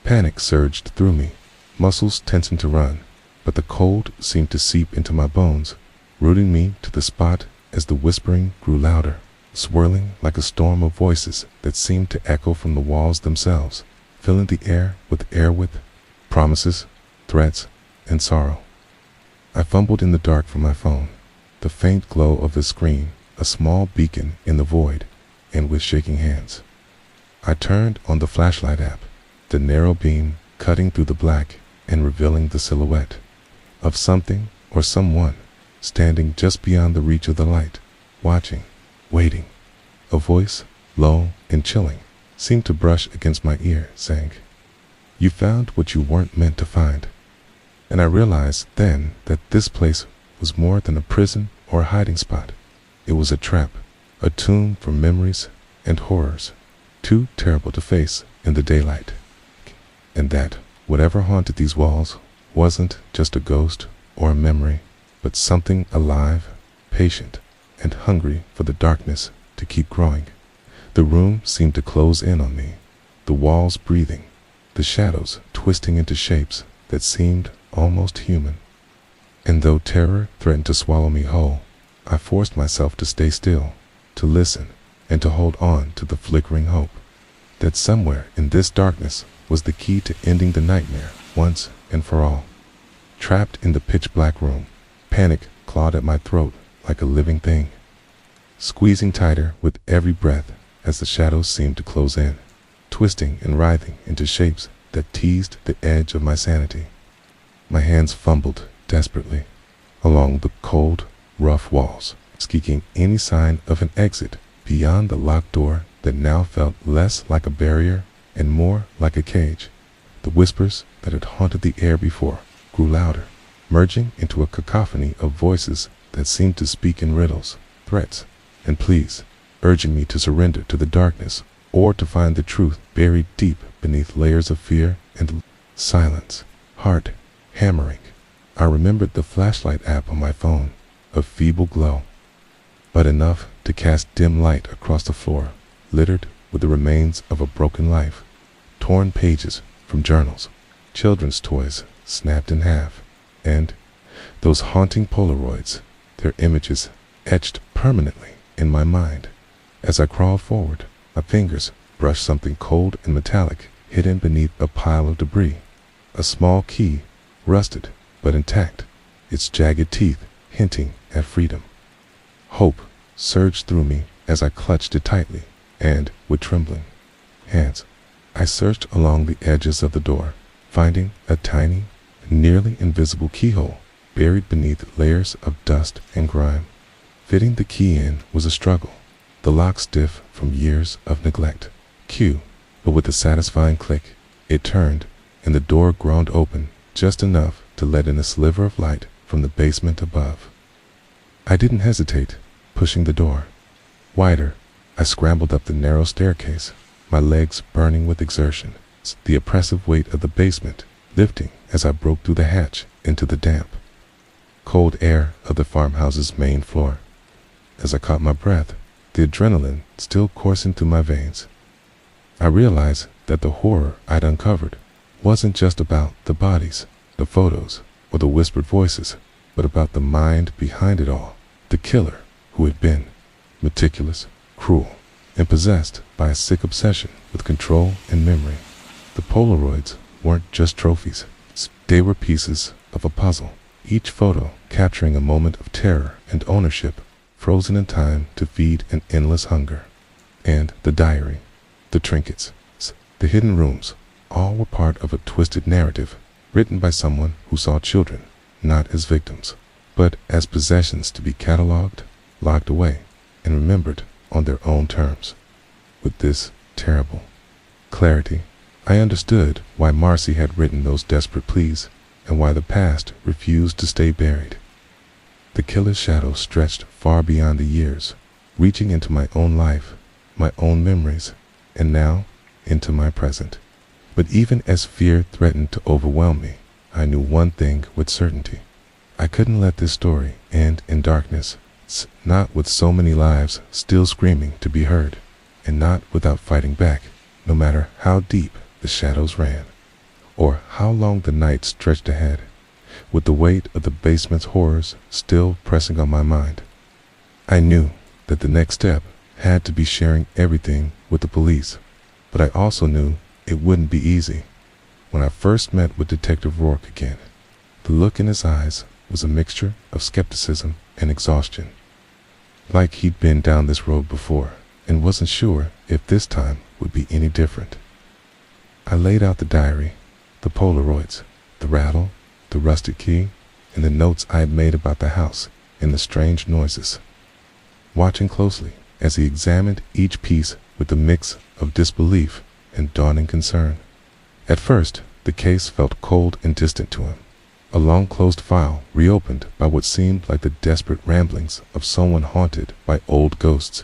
Panic surged through me, muscles tensing to run, but the cold seemed to seep into my bones, rooting me to the spot as the whispering grew louder, swirling like a storm of voices that seemed to echo from the walls themselves, filling the air with promises, threats, and sorrow. I fumbled in the dark for my phone, the faint glow of the screen, a small beacon in the void, and with shaking hands, I turned on the flashlight app, the narrow beam cutting through the black and revealing the silhouette of something or someone standing just beyond the reach of the light, watching, waiting. A voice, low and chilling, seemed to brush against my ear, saying, "You found what you weren't meant to find." And I realized then that this place was more than a prison or a hiding spot. It was a trap, a tomb for memories and horrors, too terrible to face in the daylight. And that whatever haunted these walls wasn't just a ghost or a memory, but something alive, patient, and hungry for the darkness to keep growing. The room seemed to close in on me, the walls breathing, the shadows twisting into shapes that seemed almost human. And though terror threatened to swallow me whole, I forced myself to stay still, to listen, and to hold on to the flickering hope that somewhere in this darkness was the key to ending the nightmare once and for all. Trapped in the pitch-black room, panic clawed at my throat like a living thing, squeezing tighter with every breath as the shadows seemed to close in, twisting and writhing into shapes that teased the edge of my sanity. My hands fumbled desperately along the cold, rough walls, seeking any sign of an exit beyond the locked door that now felt less like a barrier and more like a cage. The whispers that had haunted the air before grew louder, merging into a cacophony of voices that seemed to speak in riddles, threats, and pleas, urging me to surrender to the darkness or to find the truth buried deep beneath layers of fear and silence. Heart hammering, I remembered the flashlight app on my phone, a feeble glow, but enough to cast dim light across the floor, littered with the remains of a broken life, torn pages from journals, children's toys snapped in half, and those haunting Polaroids, their images etched permanently in my mind. As I crawled forward, my fingers brushed something cold and metallic hidden beneath a pile of debris, a small key, rusted but intact, its jagged teeth hinting at freedom. Hope surged through me as I clutched it tightly, and with trembling hands, I searched along the edges of the door, finding a tiny, nearly invisible keyhole buried beneath layers of dust and grime. Fitting the key in was a struggle, the lock stiff from years of neglect. But with a satisfying click, it turned, and the door groaned open just enough to let in a sliver of light from the basement above. I didn't hesitate, pushing the door wider. I scrambled up the narrow staircase, my legs burning with exertion, the oppressive weight of the basement lifting as I broke through the hatch into the damp, cold air of the farmhouse's main floor. As I caught my breath, the adrenaline still coursing through my veins, I realized that the horror I'd uncovered wasn't just about the bodies, the photos, or the whispered voices, but about the mind behind it all, the killer who had been meticulous, cruel, and possessed by a sick obsession with control and memory. The Polaroids weren't just trophies, they were pieces of a puzzle, each photo capturing a moment of terror and ownership, frozen in time to feed an endless hunger. And the diary, the trinkets, the hidden rooms, all were part of a twisted narrative written by someone who saw children not as victims, but as possessions to be cataloged, locked away, and remembered on their own terms. With this terrible clarity, I understood why Marcy had written those desperate pleas and why the past refused to stay buried. The killer's shadow stretched far beyond the years, reaching into my own life, my own memories, and now into my present. But even as fear threatened to overwhelm me, I knew one thing with certainty. I couldn't let this story end in darkness, not with so many lives still screaming to be heard, and not without fighting back, no matter how deep the shadows ran, or how long the night stretched ahead. with the weight of the basement's horrors still pressing on my mind. I knew that the next step had to be sharing everything with the police, but I also knew it wouldn't be easy. When I first met with Detective Rourke again, the look in his eyes was a mixture of skepticism and exhaustion, like he'd been down this road before and wasn't sure if this time would be any different. I laid out the diary, the Polaroids, the rattle, the rusted key, and the notes I had made about the house and the strange noises, watching closely as he examined each piece with a mix of disbelief and dawning concern. At first, the case felt cold and distant to him, a long-closed file reopened by what seemed like the desperate ramblings of someone haunted by old ghosts.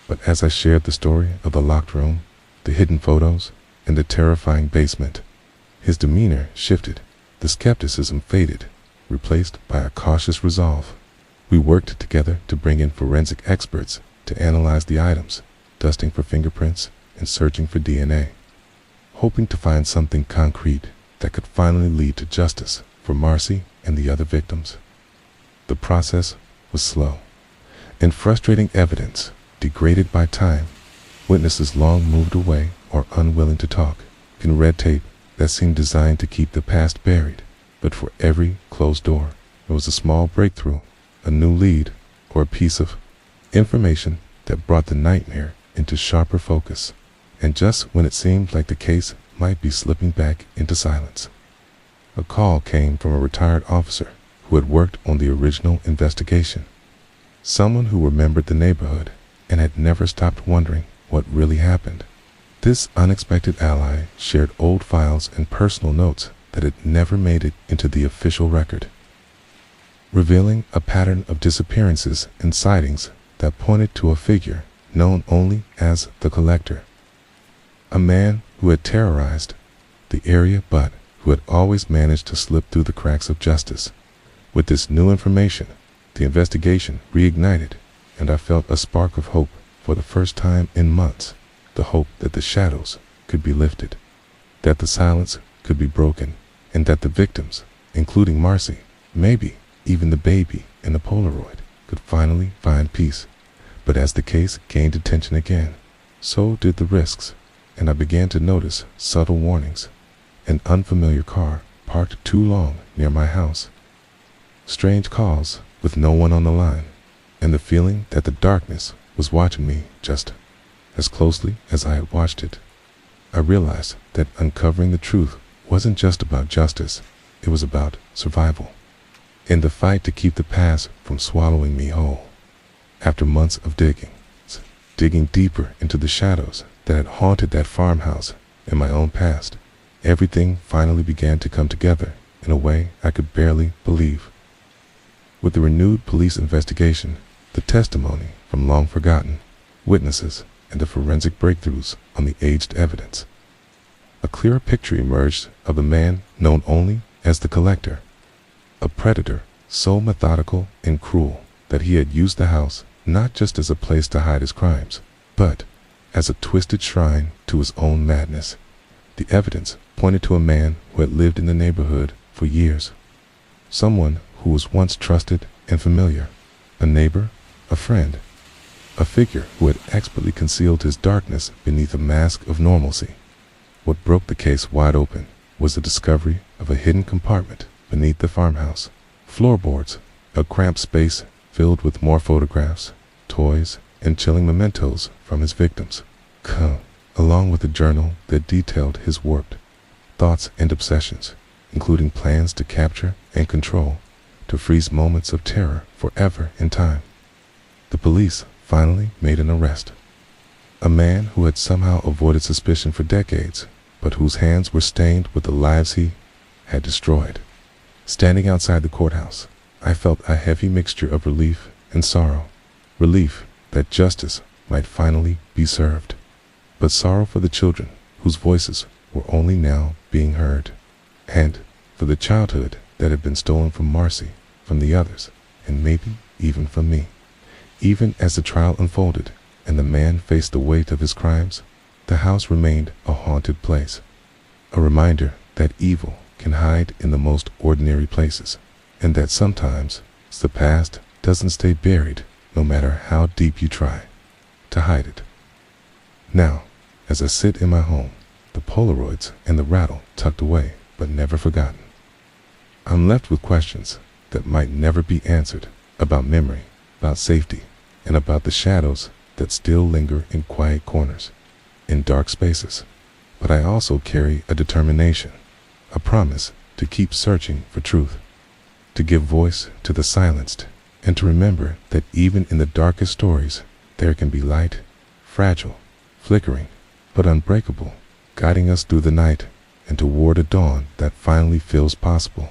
But as I shared the story of the locked room, the hidden photos, and the terrifying basement, his demeanor shifted. The skepticism faded, replaced by a cautious resolve. We worked together to bring in forensic experts to analyze the items, dusting for fingerprints and searching for DNA, hoping to find something concrete that could finally lead to justice for Marcy and the other victims. The process was slow, and frustrating evidence degraded by time, witnesses long moved away or unwilling to talk, and red tape that seemed designed to keep the past buried. But for every closed door, there was a small breakthrough, a new lead, or a piece of information that brought the nightmare into sharper focus. And just when it seemed like the case might be slipping back into silence, a call came from a retired officer who had worked on the original investigation, someone who remembered the neighborhood and had never stopped wondering what really happened. This unexpected ally shared old files and personal notes that had never made it into the official record, revealing a pattern of disappearances and sightings that pointed to a figure known only as the Collector, a man who had terrorized the area but who had always managed to slip through the cracks of justice. With this new information, the investigation reignited, and I felt a spark of hope for the first time in months. The hope that the shadows could be lifted, that the silence could be broken, and that the victims, including Marcy, maybe even the baby in the Polaroid, could finally find peace. But as the case gained attention again, so did the risks, and I began to notice subtle warnings. An unfamiliar car parked too long near my house, strange calls with no one on the line, and the feeling that the darkness was watching me just as closely as I had watched it. I realized that uncovering the truth wasn't just about justice, it was about survival, in the fight to keep the past from swallowing me whole. After months of digging deeper into the shadows that had haunted that farmhouse and my own past, everything finally began to come together in a way I could barely believe. With the renewed police investigation, the testimony from long-forgotten witnesses, and the forensic breakthroughs on the aged evidence, a clearer picture emerged of the man known only as the Collector, a predator so methodical and cruel that he had used the house not just as a place to hide his crimes, but as a twisted shrine to his own madness. The evidence pointed to a man who had lived in the neighborhood for years, someone who was once trusted and familiar, a neighbor, a friend, a figure who had expertly concealed his darkness beneath a mask of normalcy. What broke the case wide open was the discovery of a hidden compartment beneath the farmhouse, floorboards, a cramped space filled with more photographs, toys, and chilling mementos from his victims, along with a journal that detailed his warped thoughts and obsessions, including plans to capture and control, to freeze moments of terror forever in time. The police finally made an arrest. A man who had somehow avoided suspicion for decades, but whose hands were stained with the lives he had destroyed. Standing outside the courthouse, I felt a heavy mixture of relief and sorrow. Relief that justice might finally be served, but sorrow for the children whose voices were only now being heard, and for the childhood that had been stolen from Marcy, from the others, and maybe even from me. Even as the trial unfolded and the man faced the weight of his crimes, the house remained a haunted place, a reminder that evil can hide in the most ordinary places, and that sometimes the past doesn't stay buried no matter how deep you try to hide it. Now, as I sit in my home, the Polaroids and the rattle tucked away but never forgotten, I'm left with questions that might never be answered about memory, about safety, and about the shadows that still linger in quiet corners, in dark spaces. But I also carry a determination, a promise to keep searching for truth, to give voice to the silenced, and to remember that even in the darkest stories, there can be light, fragile, flickering, but unbreakable, guiding us through the night and toward a dawn that finally feels possible.